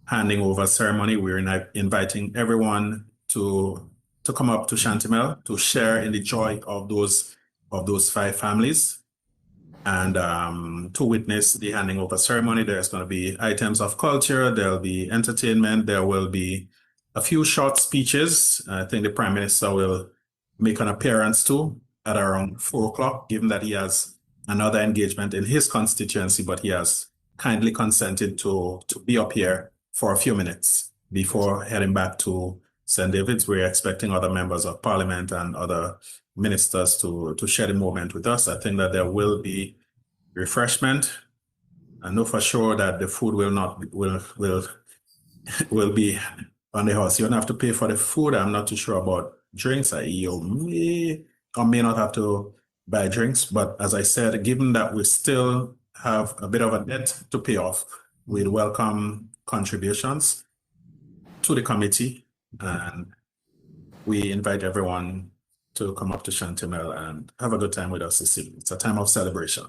Speaker 7: handing over ceremony. We're inviting everyone to come up to Chantemelle to share in the joy of those 5 families and to witness the handing over ceremony. There's going to be items of culture, there'll be entertainment, there will be a few short speeches. I think the Prime Minister will make an appearance too at around 4 o'clock, given that he has another engagement in his constituency, but he has kindly consented to be up here for a few minutes before heading back to St. David's. We're expecting other members of parliament and other ministers to share the moment with us. I think that there will be refreshment. I know for sure that the food will be on the house. You don't have to pay for the food. I'm not too sure about drinks. You may or may not have to buy drinks. But as I said, given that we still have a bit of a debt to pay off, we'd welcome contributions to the committee. And we invite everyone to come up to Chantimel and have a good time with us this evening. It's a time of celebration.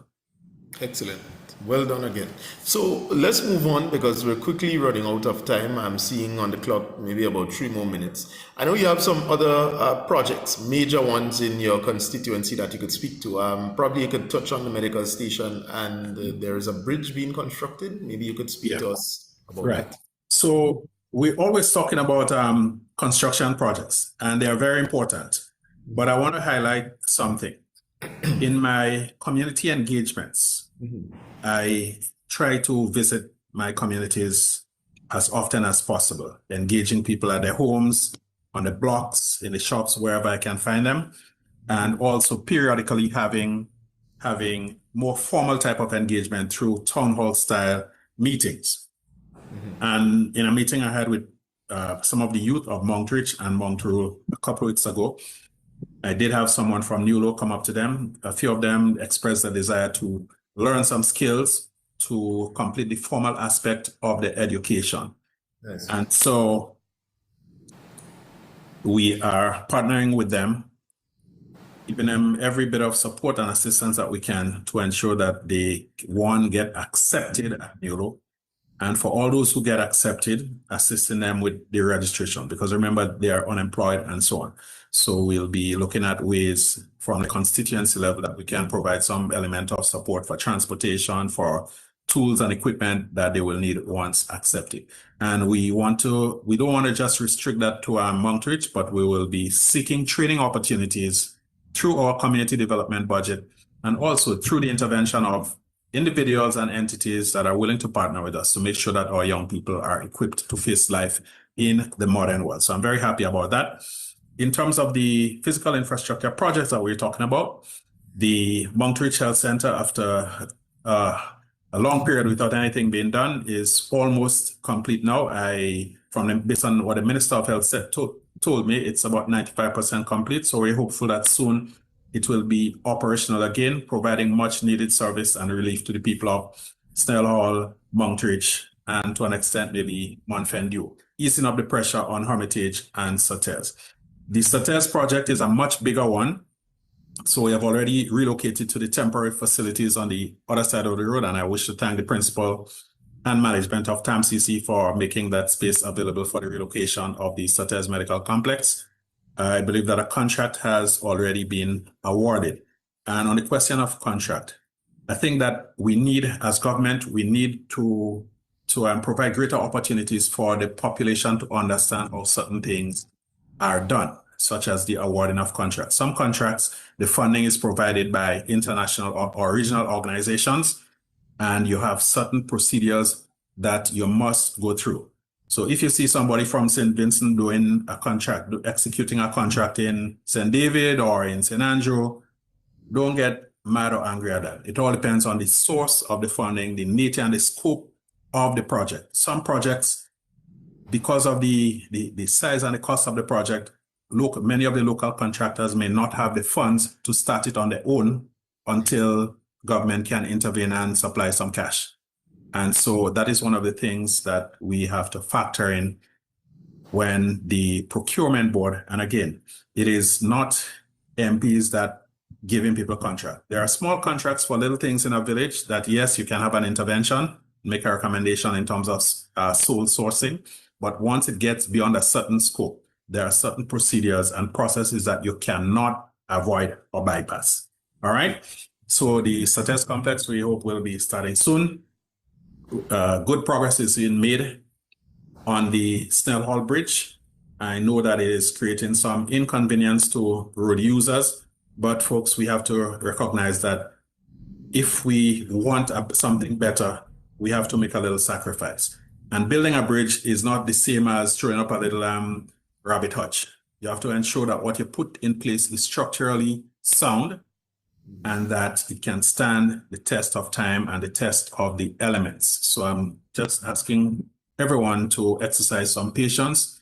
Speaker 3: Excellent. Well done again. So let's move on because we're quickly running out of time. I'm seeing on the clock maybe about 3 more minutes. I know you have some other projects, major ones in your constituency that you could speak to. Probably you could touch on the medical station, and there is a bridge being constructed. Maybe you could speak to us about that.
Speaker 7: So we're always talking about construction projects, and they are very important. But I want to highlight something. In my community engagements, I try to visit my communities as often as possible, engaging people at their homes, on the blocks, in the shops, wherever I can find them, and also periodically having more formal type of engagement through town hall style meetings. And in a meeting I had with some of the youth of Monkridge and Montreux a couple of weeks ago, I did have someone from Newlo come up to them. A few of them expressed a desire to learn some skills to complete the formal aspect of the education.
Speaker 3: Nice.
Speaker 7: And so we are partnering with them, giving them every bit of support and assistance that we can to ensure that they, one, get accepted at Newlo, and for all those who get accepted, assisting them with the registration, because remember, they are unemployed and so on. So we'll be looking at ways from the constituency level that we can provide some element of support for transportation, for tools and equipment that they will need once accepted. And we don't want to just restrict that to our Monkridge, but we will be seeking training opportunities through our community development budget and also through the intervention of individuals and entities that are willing to partner with us to make sure that our young people are equipped to face life in the modern world. So I'm very happy about that. In terms of the physical infrastructure projects that we're talking about, the Monkridge Health Center, after a long period without anything being done, is almost complete now. Based on what the Minister of Health said, told me, it's about 95% complete. So we're hopeful that soon it will be operational again, providing much needed service and relief to the people of Snell Hall, Monkridge, and to an extent, maybe Montfendu, easing up the pressure on Hermitage and Sauters. The Sauters project is a much bigger one. So we have already relocated to the temporary facilities on the other side of the road. And I wish to thank the principal and management of TAMCC for making that space available for the relocation of the Sauters Medical Complex. I believe that a contract has already been awarded. And on the question of contract, I think that we need, as government, we need to provide greater opportunities for the population to understand how certain things are done, such as the awarding of contracts. Some contracts, the funding is provided by international or regional organizations, and you have certain procedures that you must go through. So if you see somebody from St. Vincent doing a contract, executing a contract in St. David or in St. Andrew, don't get mad or angry at that. It all depends on the source of the funding, the nature and the scope of the project. Some projects, because of the size and the cost of the project, many of the local contractors may not have the funds to start it on their own until government can intervene and supply some cash. And so that is one of the things that we have to factor in when the procurement board, and again, it is not MPs that giving people contract. There are small contracts for little things in a village that, yes, you can have an intervention, make a recommendation in terms of sole sourcing. But once it gets beyond a certain scope, there are certain procedures and processes that you cannot avoid or bypass. All right. So the Sauters complex, we hope, will be starting soon. Good progress is being made on the Snell Hall Bridge. I know that it is creating some inconvenience to road users, but folks, we have to recognize that if we want something better, we have to make a little sacrifice. And building a bridge is not the same as throwing up a little rabbit hutch. You have to ensure that what you put in place is structurally sound and that it can stand the test of time and the test of the elements. So I'm just asking everyone to exercise some patience.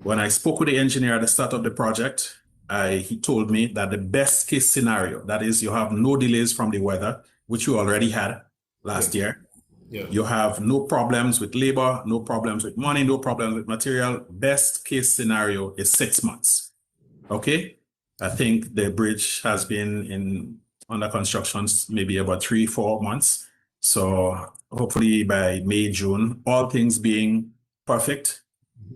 Speaker 7: When I spoke with the engineer at the start of the project, he told me that the best case scenario, that is, you have no delays from the weather, which you already had last year.
Speaker 3: Yeah.
Speaker 7: You have no problems with labor, no problems with money, no problems with material. Best case scenario is 6 months. Okay? I think the bridge has been under construction maybe about 3-4 months. So hopefully by May, June, all things being perfect,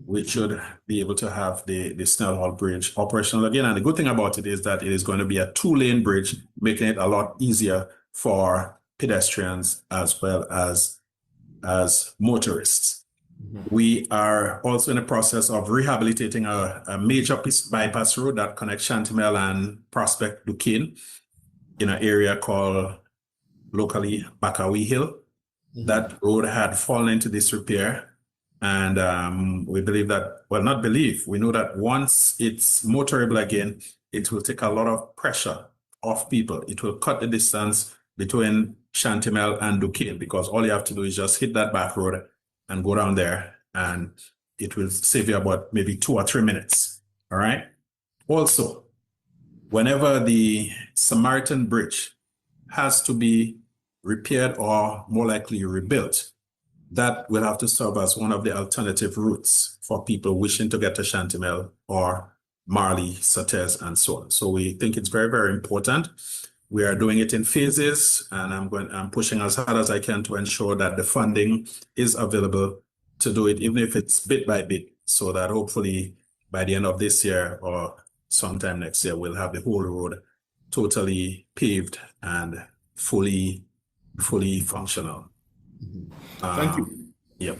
Speaker 7: we should be able to have the Snellhall Bridge operational again. And the good thing about it is that it is going to be a 2-lane bridge, making it a lot easier for pedestrians as well as motorists. We are also in the process of rehabilitating a major bypass road that connects Chantimel and Prospect Duquesne in an area called locally Bakawi Hill. That road had fallen into disrepair. And we believe that, well, not believe, we know that once it's motorable again, it will take a lot of pressure off people. It will cut the distance between Chantimel and Duquesne, because all you have to do is just hit that back road and go down there, and it will save you about maybe 2 or 3 minutes. All right. Also, whenever the Samaritan Bridge has to be repaired or more likely rebuilt, that will have to serve as one of the alternative routes for people wishing to get to Chantimel or Marley, Sates, and so on. So we think it's very, very important. We are doing it in phases, and I'm pushing as hard as I can to ensure that the funding is available to do it, even if it's bit by bit, so that hopefully by the end of this year or sometime next year, we'll have the whole road totally paved and fully functional.
Speaker 3: Thank you.
Speaker 7: Yep.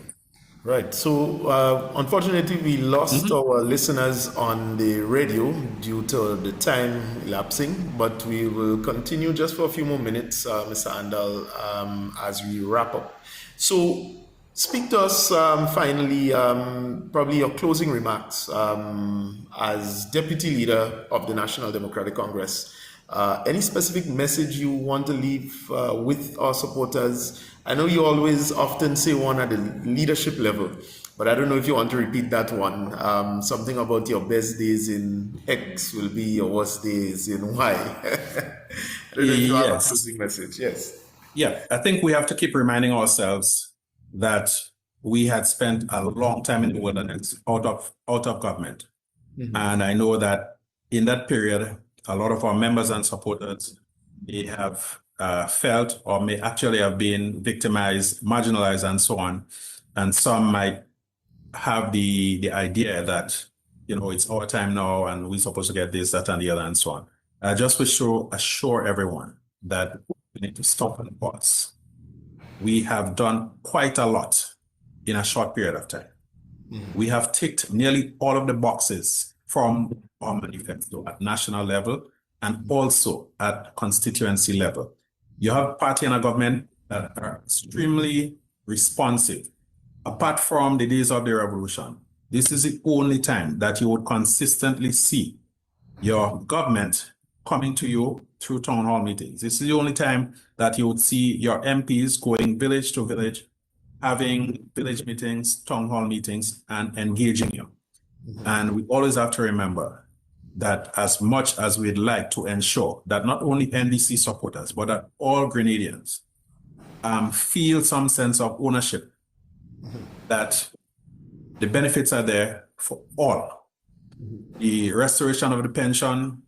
Speaker 3: Right. So, unfortunately, we lost our listeners on the radio due to the time elapsing, but we will continue just for a few more minutes, Mr. Andal, as we wrap up. So, speak to us finally, probably your closing remarks as Deputy Leader of the National Democratic Congress. Any specific message you want to leave with our supporters? I know you always often say one at the leadership level, but I don't know if you want to repeat that one. Something about your best days in X will be your worst days in Y. I don't know if you have a closing message. Yes.
Speaker 7: Yeah, I think we have to keep reminding ourselves that we had spent a long time in the wilderness, out of government. And I know that in that period, a lot of our members and supporters, they have felt or may actually have been victimized, marginalized, and so on. And some might have the idea that, it's our time now and we're supposed to get this, that, and the other, and so on. I just wish to assure everyone that we need to stop and pause. We have done quite a lot in a short period of time. We have ticked nearly all of the boxes from our manifesto at national level and also at constituency level. You have party and a government that are extremely responsive. Apart from the days of the revolution, this is the only time that you would consistently see your government coming to you through town hall meetings. This is the only time that you would see your MPs going village to village, having village meetings, town hall meetings, and engaging you. And we always have to remember that as much as we'd like to ensure that not only NDC supporters, but that all Grenadians feel some sense of ownership, that the benefits are there for all. The restoration of the pension,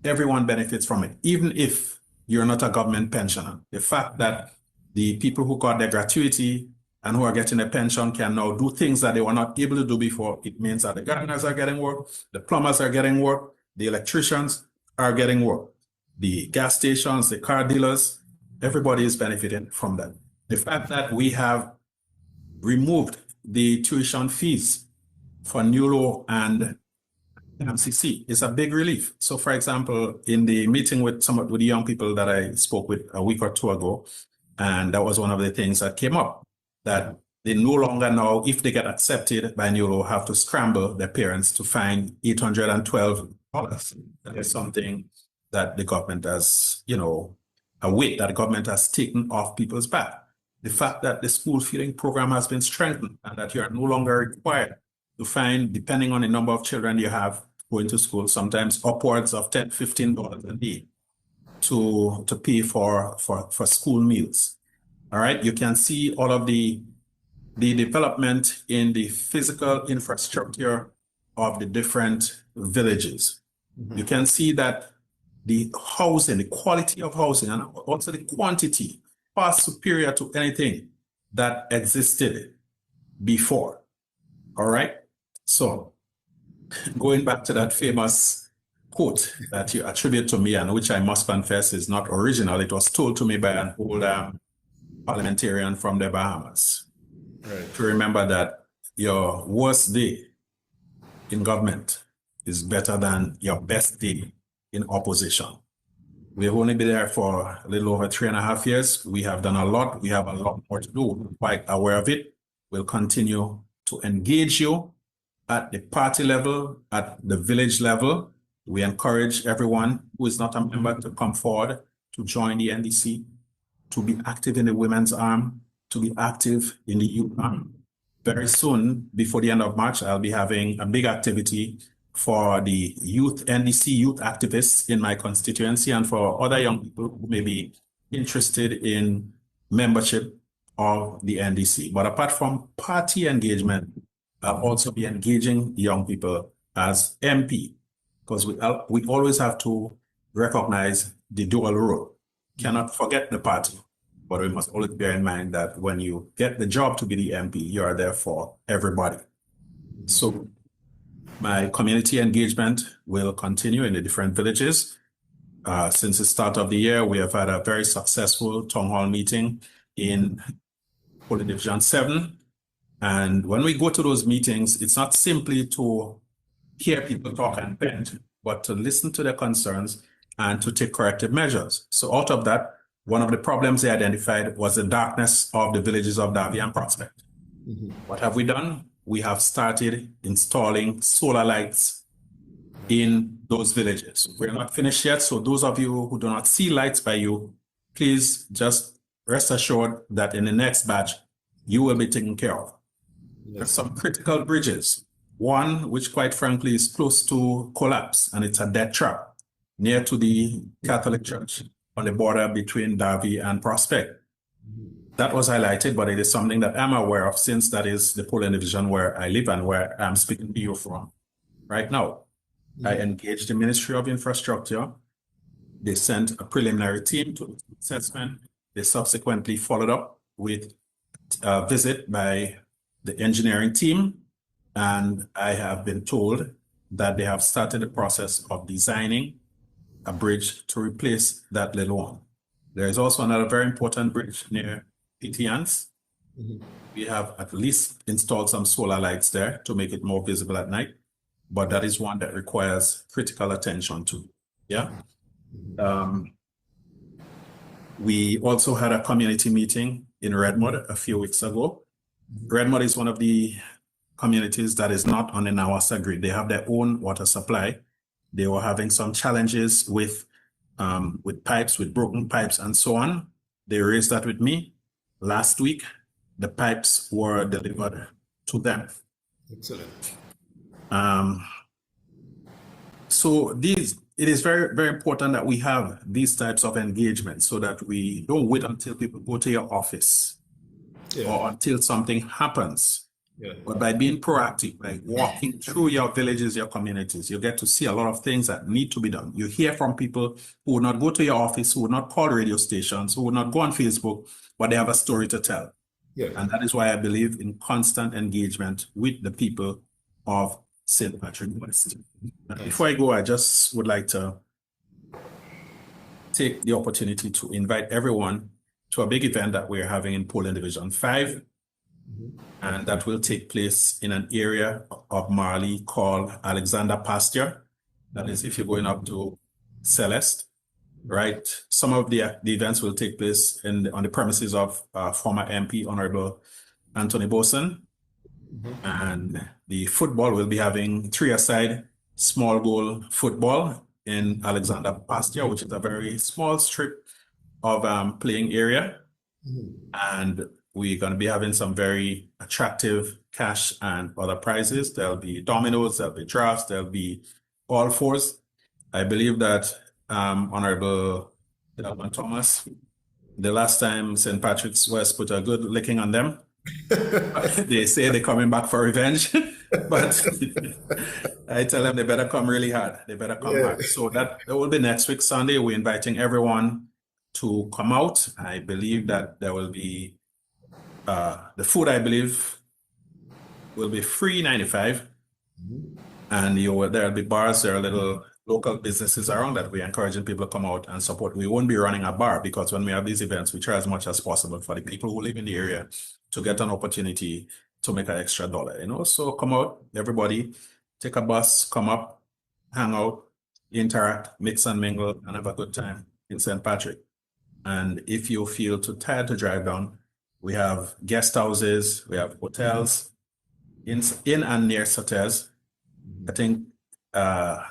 Speaker 7: everyone benefits from it, even if you're not a government pensioner. The fact that the people who got their gratuity and who are getting a pension can now do things that they were not able to do before, it means that the gardeners are getting work, the plumbers are getting work, the electricians are getting work, the gas stations, the car dealers, everybody is benefiting from that. The fact that we have removed the tuition fees for NULO and MCC is a big relief. So, for example, in the meeting with the young people that I spoke with a week or two ago, and that was one of the things that came up, that they no longer now, if they get accepted by NULO, have to scramble their parents to find $812. That is something that the government has, a weight that the government has taken off people's back. The fact that the school feeding program has been strengthened and that you are no longer required to find, depending on the number of children you have going to school, sometimes upwards of $10, $15 a day to pay for school meals. All right, you can see all of the development in the physical infrastructure of the different villages. You can see that the housing, the quality of housing, and also the quantity far superior to anything that existed before. All right. So going back to that famous quote that you attribute to me, and which I must confess is not original, it was told to me by an old parliamentarian from the Bahamas. Right. To remember that your worst day in government is better than your best day in opposition. We've only been there for a little over 3.5 years. We have done a lot. We have a lot more to do. We're quite aware of it. We'll continue to engage you at the party level, at the village level. We encourage everyone who is not a member to come forward to join the NDC, to be active in the women's arm, to be active in the youth arm. Very soon, before the end of March, I'll be having a big activity for the NDC youth activists in my constituency and for other young people who may be interested in membership of the NDC. But apart from party engagement, I'll also be engaging young people as MP, because we always have to recognize the dual role. Cannot forget the party, but we must always bear in mind that when you get the job to be the MP, you are there for everybody. So my community engagement will continue in the different villages. Since the start of the year, we have had a very successful town hall meeting in Polling Division 7. And when we go to those meetings, it's not simply to hear people talk and vent, but to listen to their concerns and to take corrective measures. So out of that, one of the problems they identified was the darkness of the villages of Davie and Prospect. What have we done? We have started installing solar lights in those villages. We're not finished yet, so those of you who do not see lights by you, please just rest assured that in the next batch, you will be taken care of. There's some critical bridges. One, which quite frankly is close to collapse, and it's a death trap near to the Catholic Church on the border between Davie and Prospect. That was highlighted, but it is something that I'm aware of since that is the polling division where I live and where I'm speaking to you from right now. I engaged the Ministry of Infrastructure. They sent a preliminary team to assessment. They subsequently followed up with a visit by the engineering team. And I have been told that they have started the process of designing a bridge to replace that little one. There is also another very important bridge near Petians. We have at least installed some solar lights there to make it more visible at night, but that is one that requires critical attention too. Yeah. We also had a community meeting in Redmond a few weeks ago. Redmond is one of the communities that is not on the Nawasa grid. They have their own water supply. They were having some challenges with pipes, with broken pipes and so on. They raised that with me. Last week, the pipes were delivered to them.
Speaker 3: Excellent.
Speaker 7: So it is very, very important that we have these types of engagements so that we don't wait until people go to your office or until something happens. But by being proactive, by walking through your villages, your communities, you get to see a lot of things that need to be done. You hear from people who would not go to your office, who would not call radio stations, who would not go on Facebook, but they have a story to tell. And that is why I believe in constant engagement with the people of St. Patrick West. Before I go, I just would like to take the opportunity to invite everyone to a big event that we're having in Polling Division 5. and that will take place in an area of Marley called Alexander Pasture. That is, if you're going up to Celeste, right? Some of the events will take place on the premises of former MP Honorable Anthony Boson. And the football will be having 3-a-side small goal football in Alexander Pasture, which is a very small strip of playing area. And we're going to be having some very attractive cash and other prizes. There'll be dominoes, there'll be drafts, there'll be all fours. I believe that Honorable Delman Thomas, the last time St. Patrick's West put a good licking on them, they say they're coming back for revenge, but I tell them they better come really hard. They better come hard. So that will be next week, Sunday. We're inviting everyone to come out. I believe that there will be the food, I believe, will be free 95. And there'll be bars, there are little local businesses around that we're encouraging people to come out and support. We won't be running a bar because when we have these events, we try as much as possible for the people who live in the area to get an opportunity to make an extra dollar, So come out, everybody, take a bus, come up, hang out, interact, mix and mingle, and have a good time in St. Patrick. And if you feel too tired to drive down, we have guest houses, we have hotels in and near Sotez. I think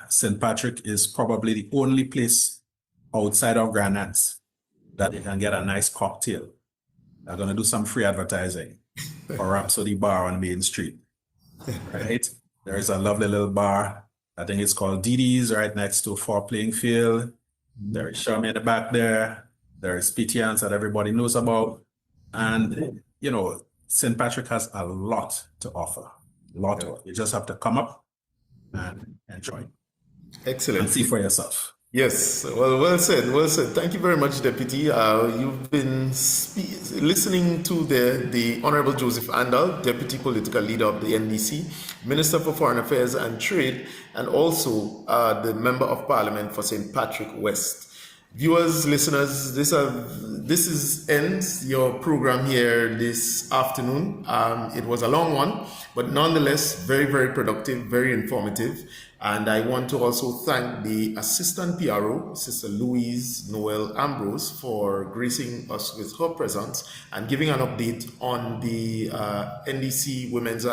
Speaker 7: St. Patrick is probably the only place outside of Grand Anse that you can get a nice cocktail. I'm going to do some free advertising for Rhapsody Bar on Main Street, right? There is a lovely little bar. I think it's called Didi's right next to Fort Playing Field. There is Shami in the back there. There is PTNs that everybody knows about. And, St. Patrick has a lot to offer. You just have to come up and enjoy.
Speaker 3: Excellent.
Speaker 7: And see for yourself.
Speaker 3: Yes, well said, well said. Thank you very much, Deputy. You've been listening to the Honorable Joseph Andal, Deputy Political Leader of the NDC, Minister for Foreign Affairs and Trade, and also the Member of Parliament for St. Patrick West. Viewers, listeners, this ends your program here this afternoon. It was a long one, but nonetheless, very, very productive, very informative. And I want to also thank the Assistant PRO, Sister Louise Noel Ambrose, for gracing us with her presence and giving an update on the NDC Women's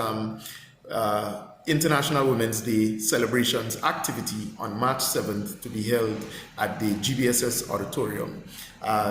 Speaker 3: International Women's Day celebrations activity on March 7th to be held at the GBSS Auditorium.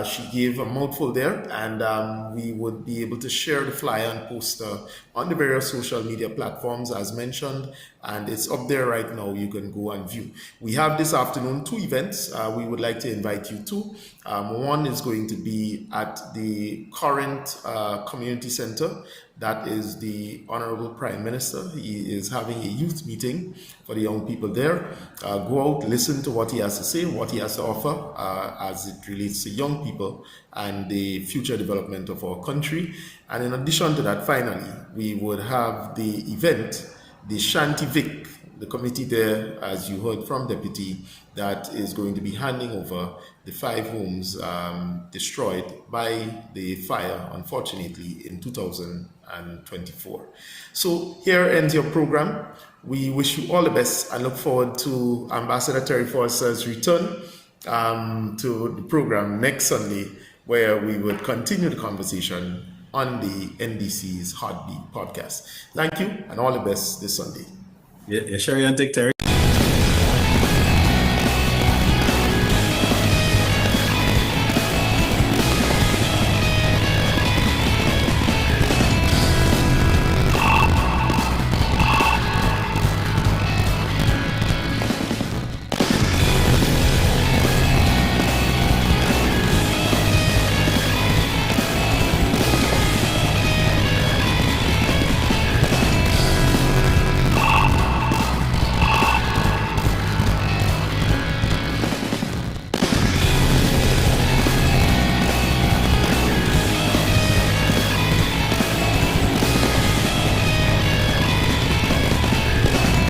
Speaker 3: She gave a mouthful there, and we would be able to share the flyer and poster on the various social media platforms as mentioned, and it's up there right now. You can go and view. We have this afternoon 2 events we would like to invite you to. One is going to be at the current community center. That is the Honorable Prime Minister. He is having a youth meeting for the young people there. Go out, listen to what he has to say, what he has to offer as it relates to young people and the future development of our country. And in addition to that, finally, we would have the event, the Shanti Vic, the committee there, as you heard from Deputy, that is going to be handing over the 5 homes destroyed by the fire, unfortunately, in 2024. So here ends your program. We wish you all the best and look forward to Ambassador Terry Forster's return to the program next Sunday, where we will continue the conversation on the NDC's Heartbeat podcast. Thank you and all the best this Sunday.
Speaker 7: Yeah, sure you can take Terry.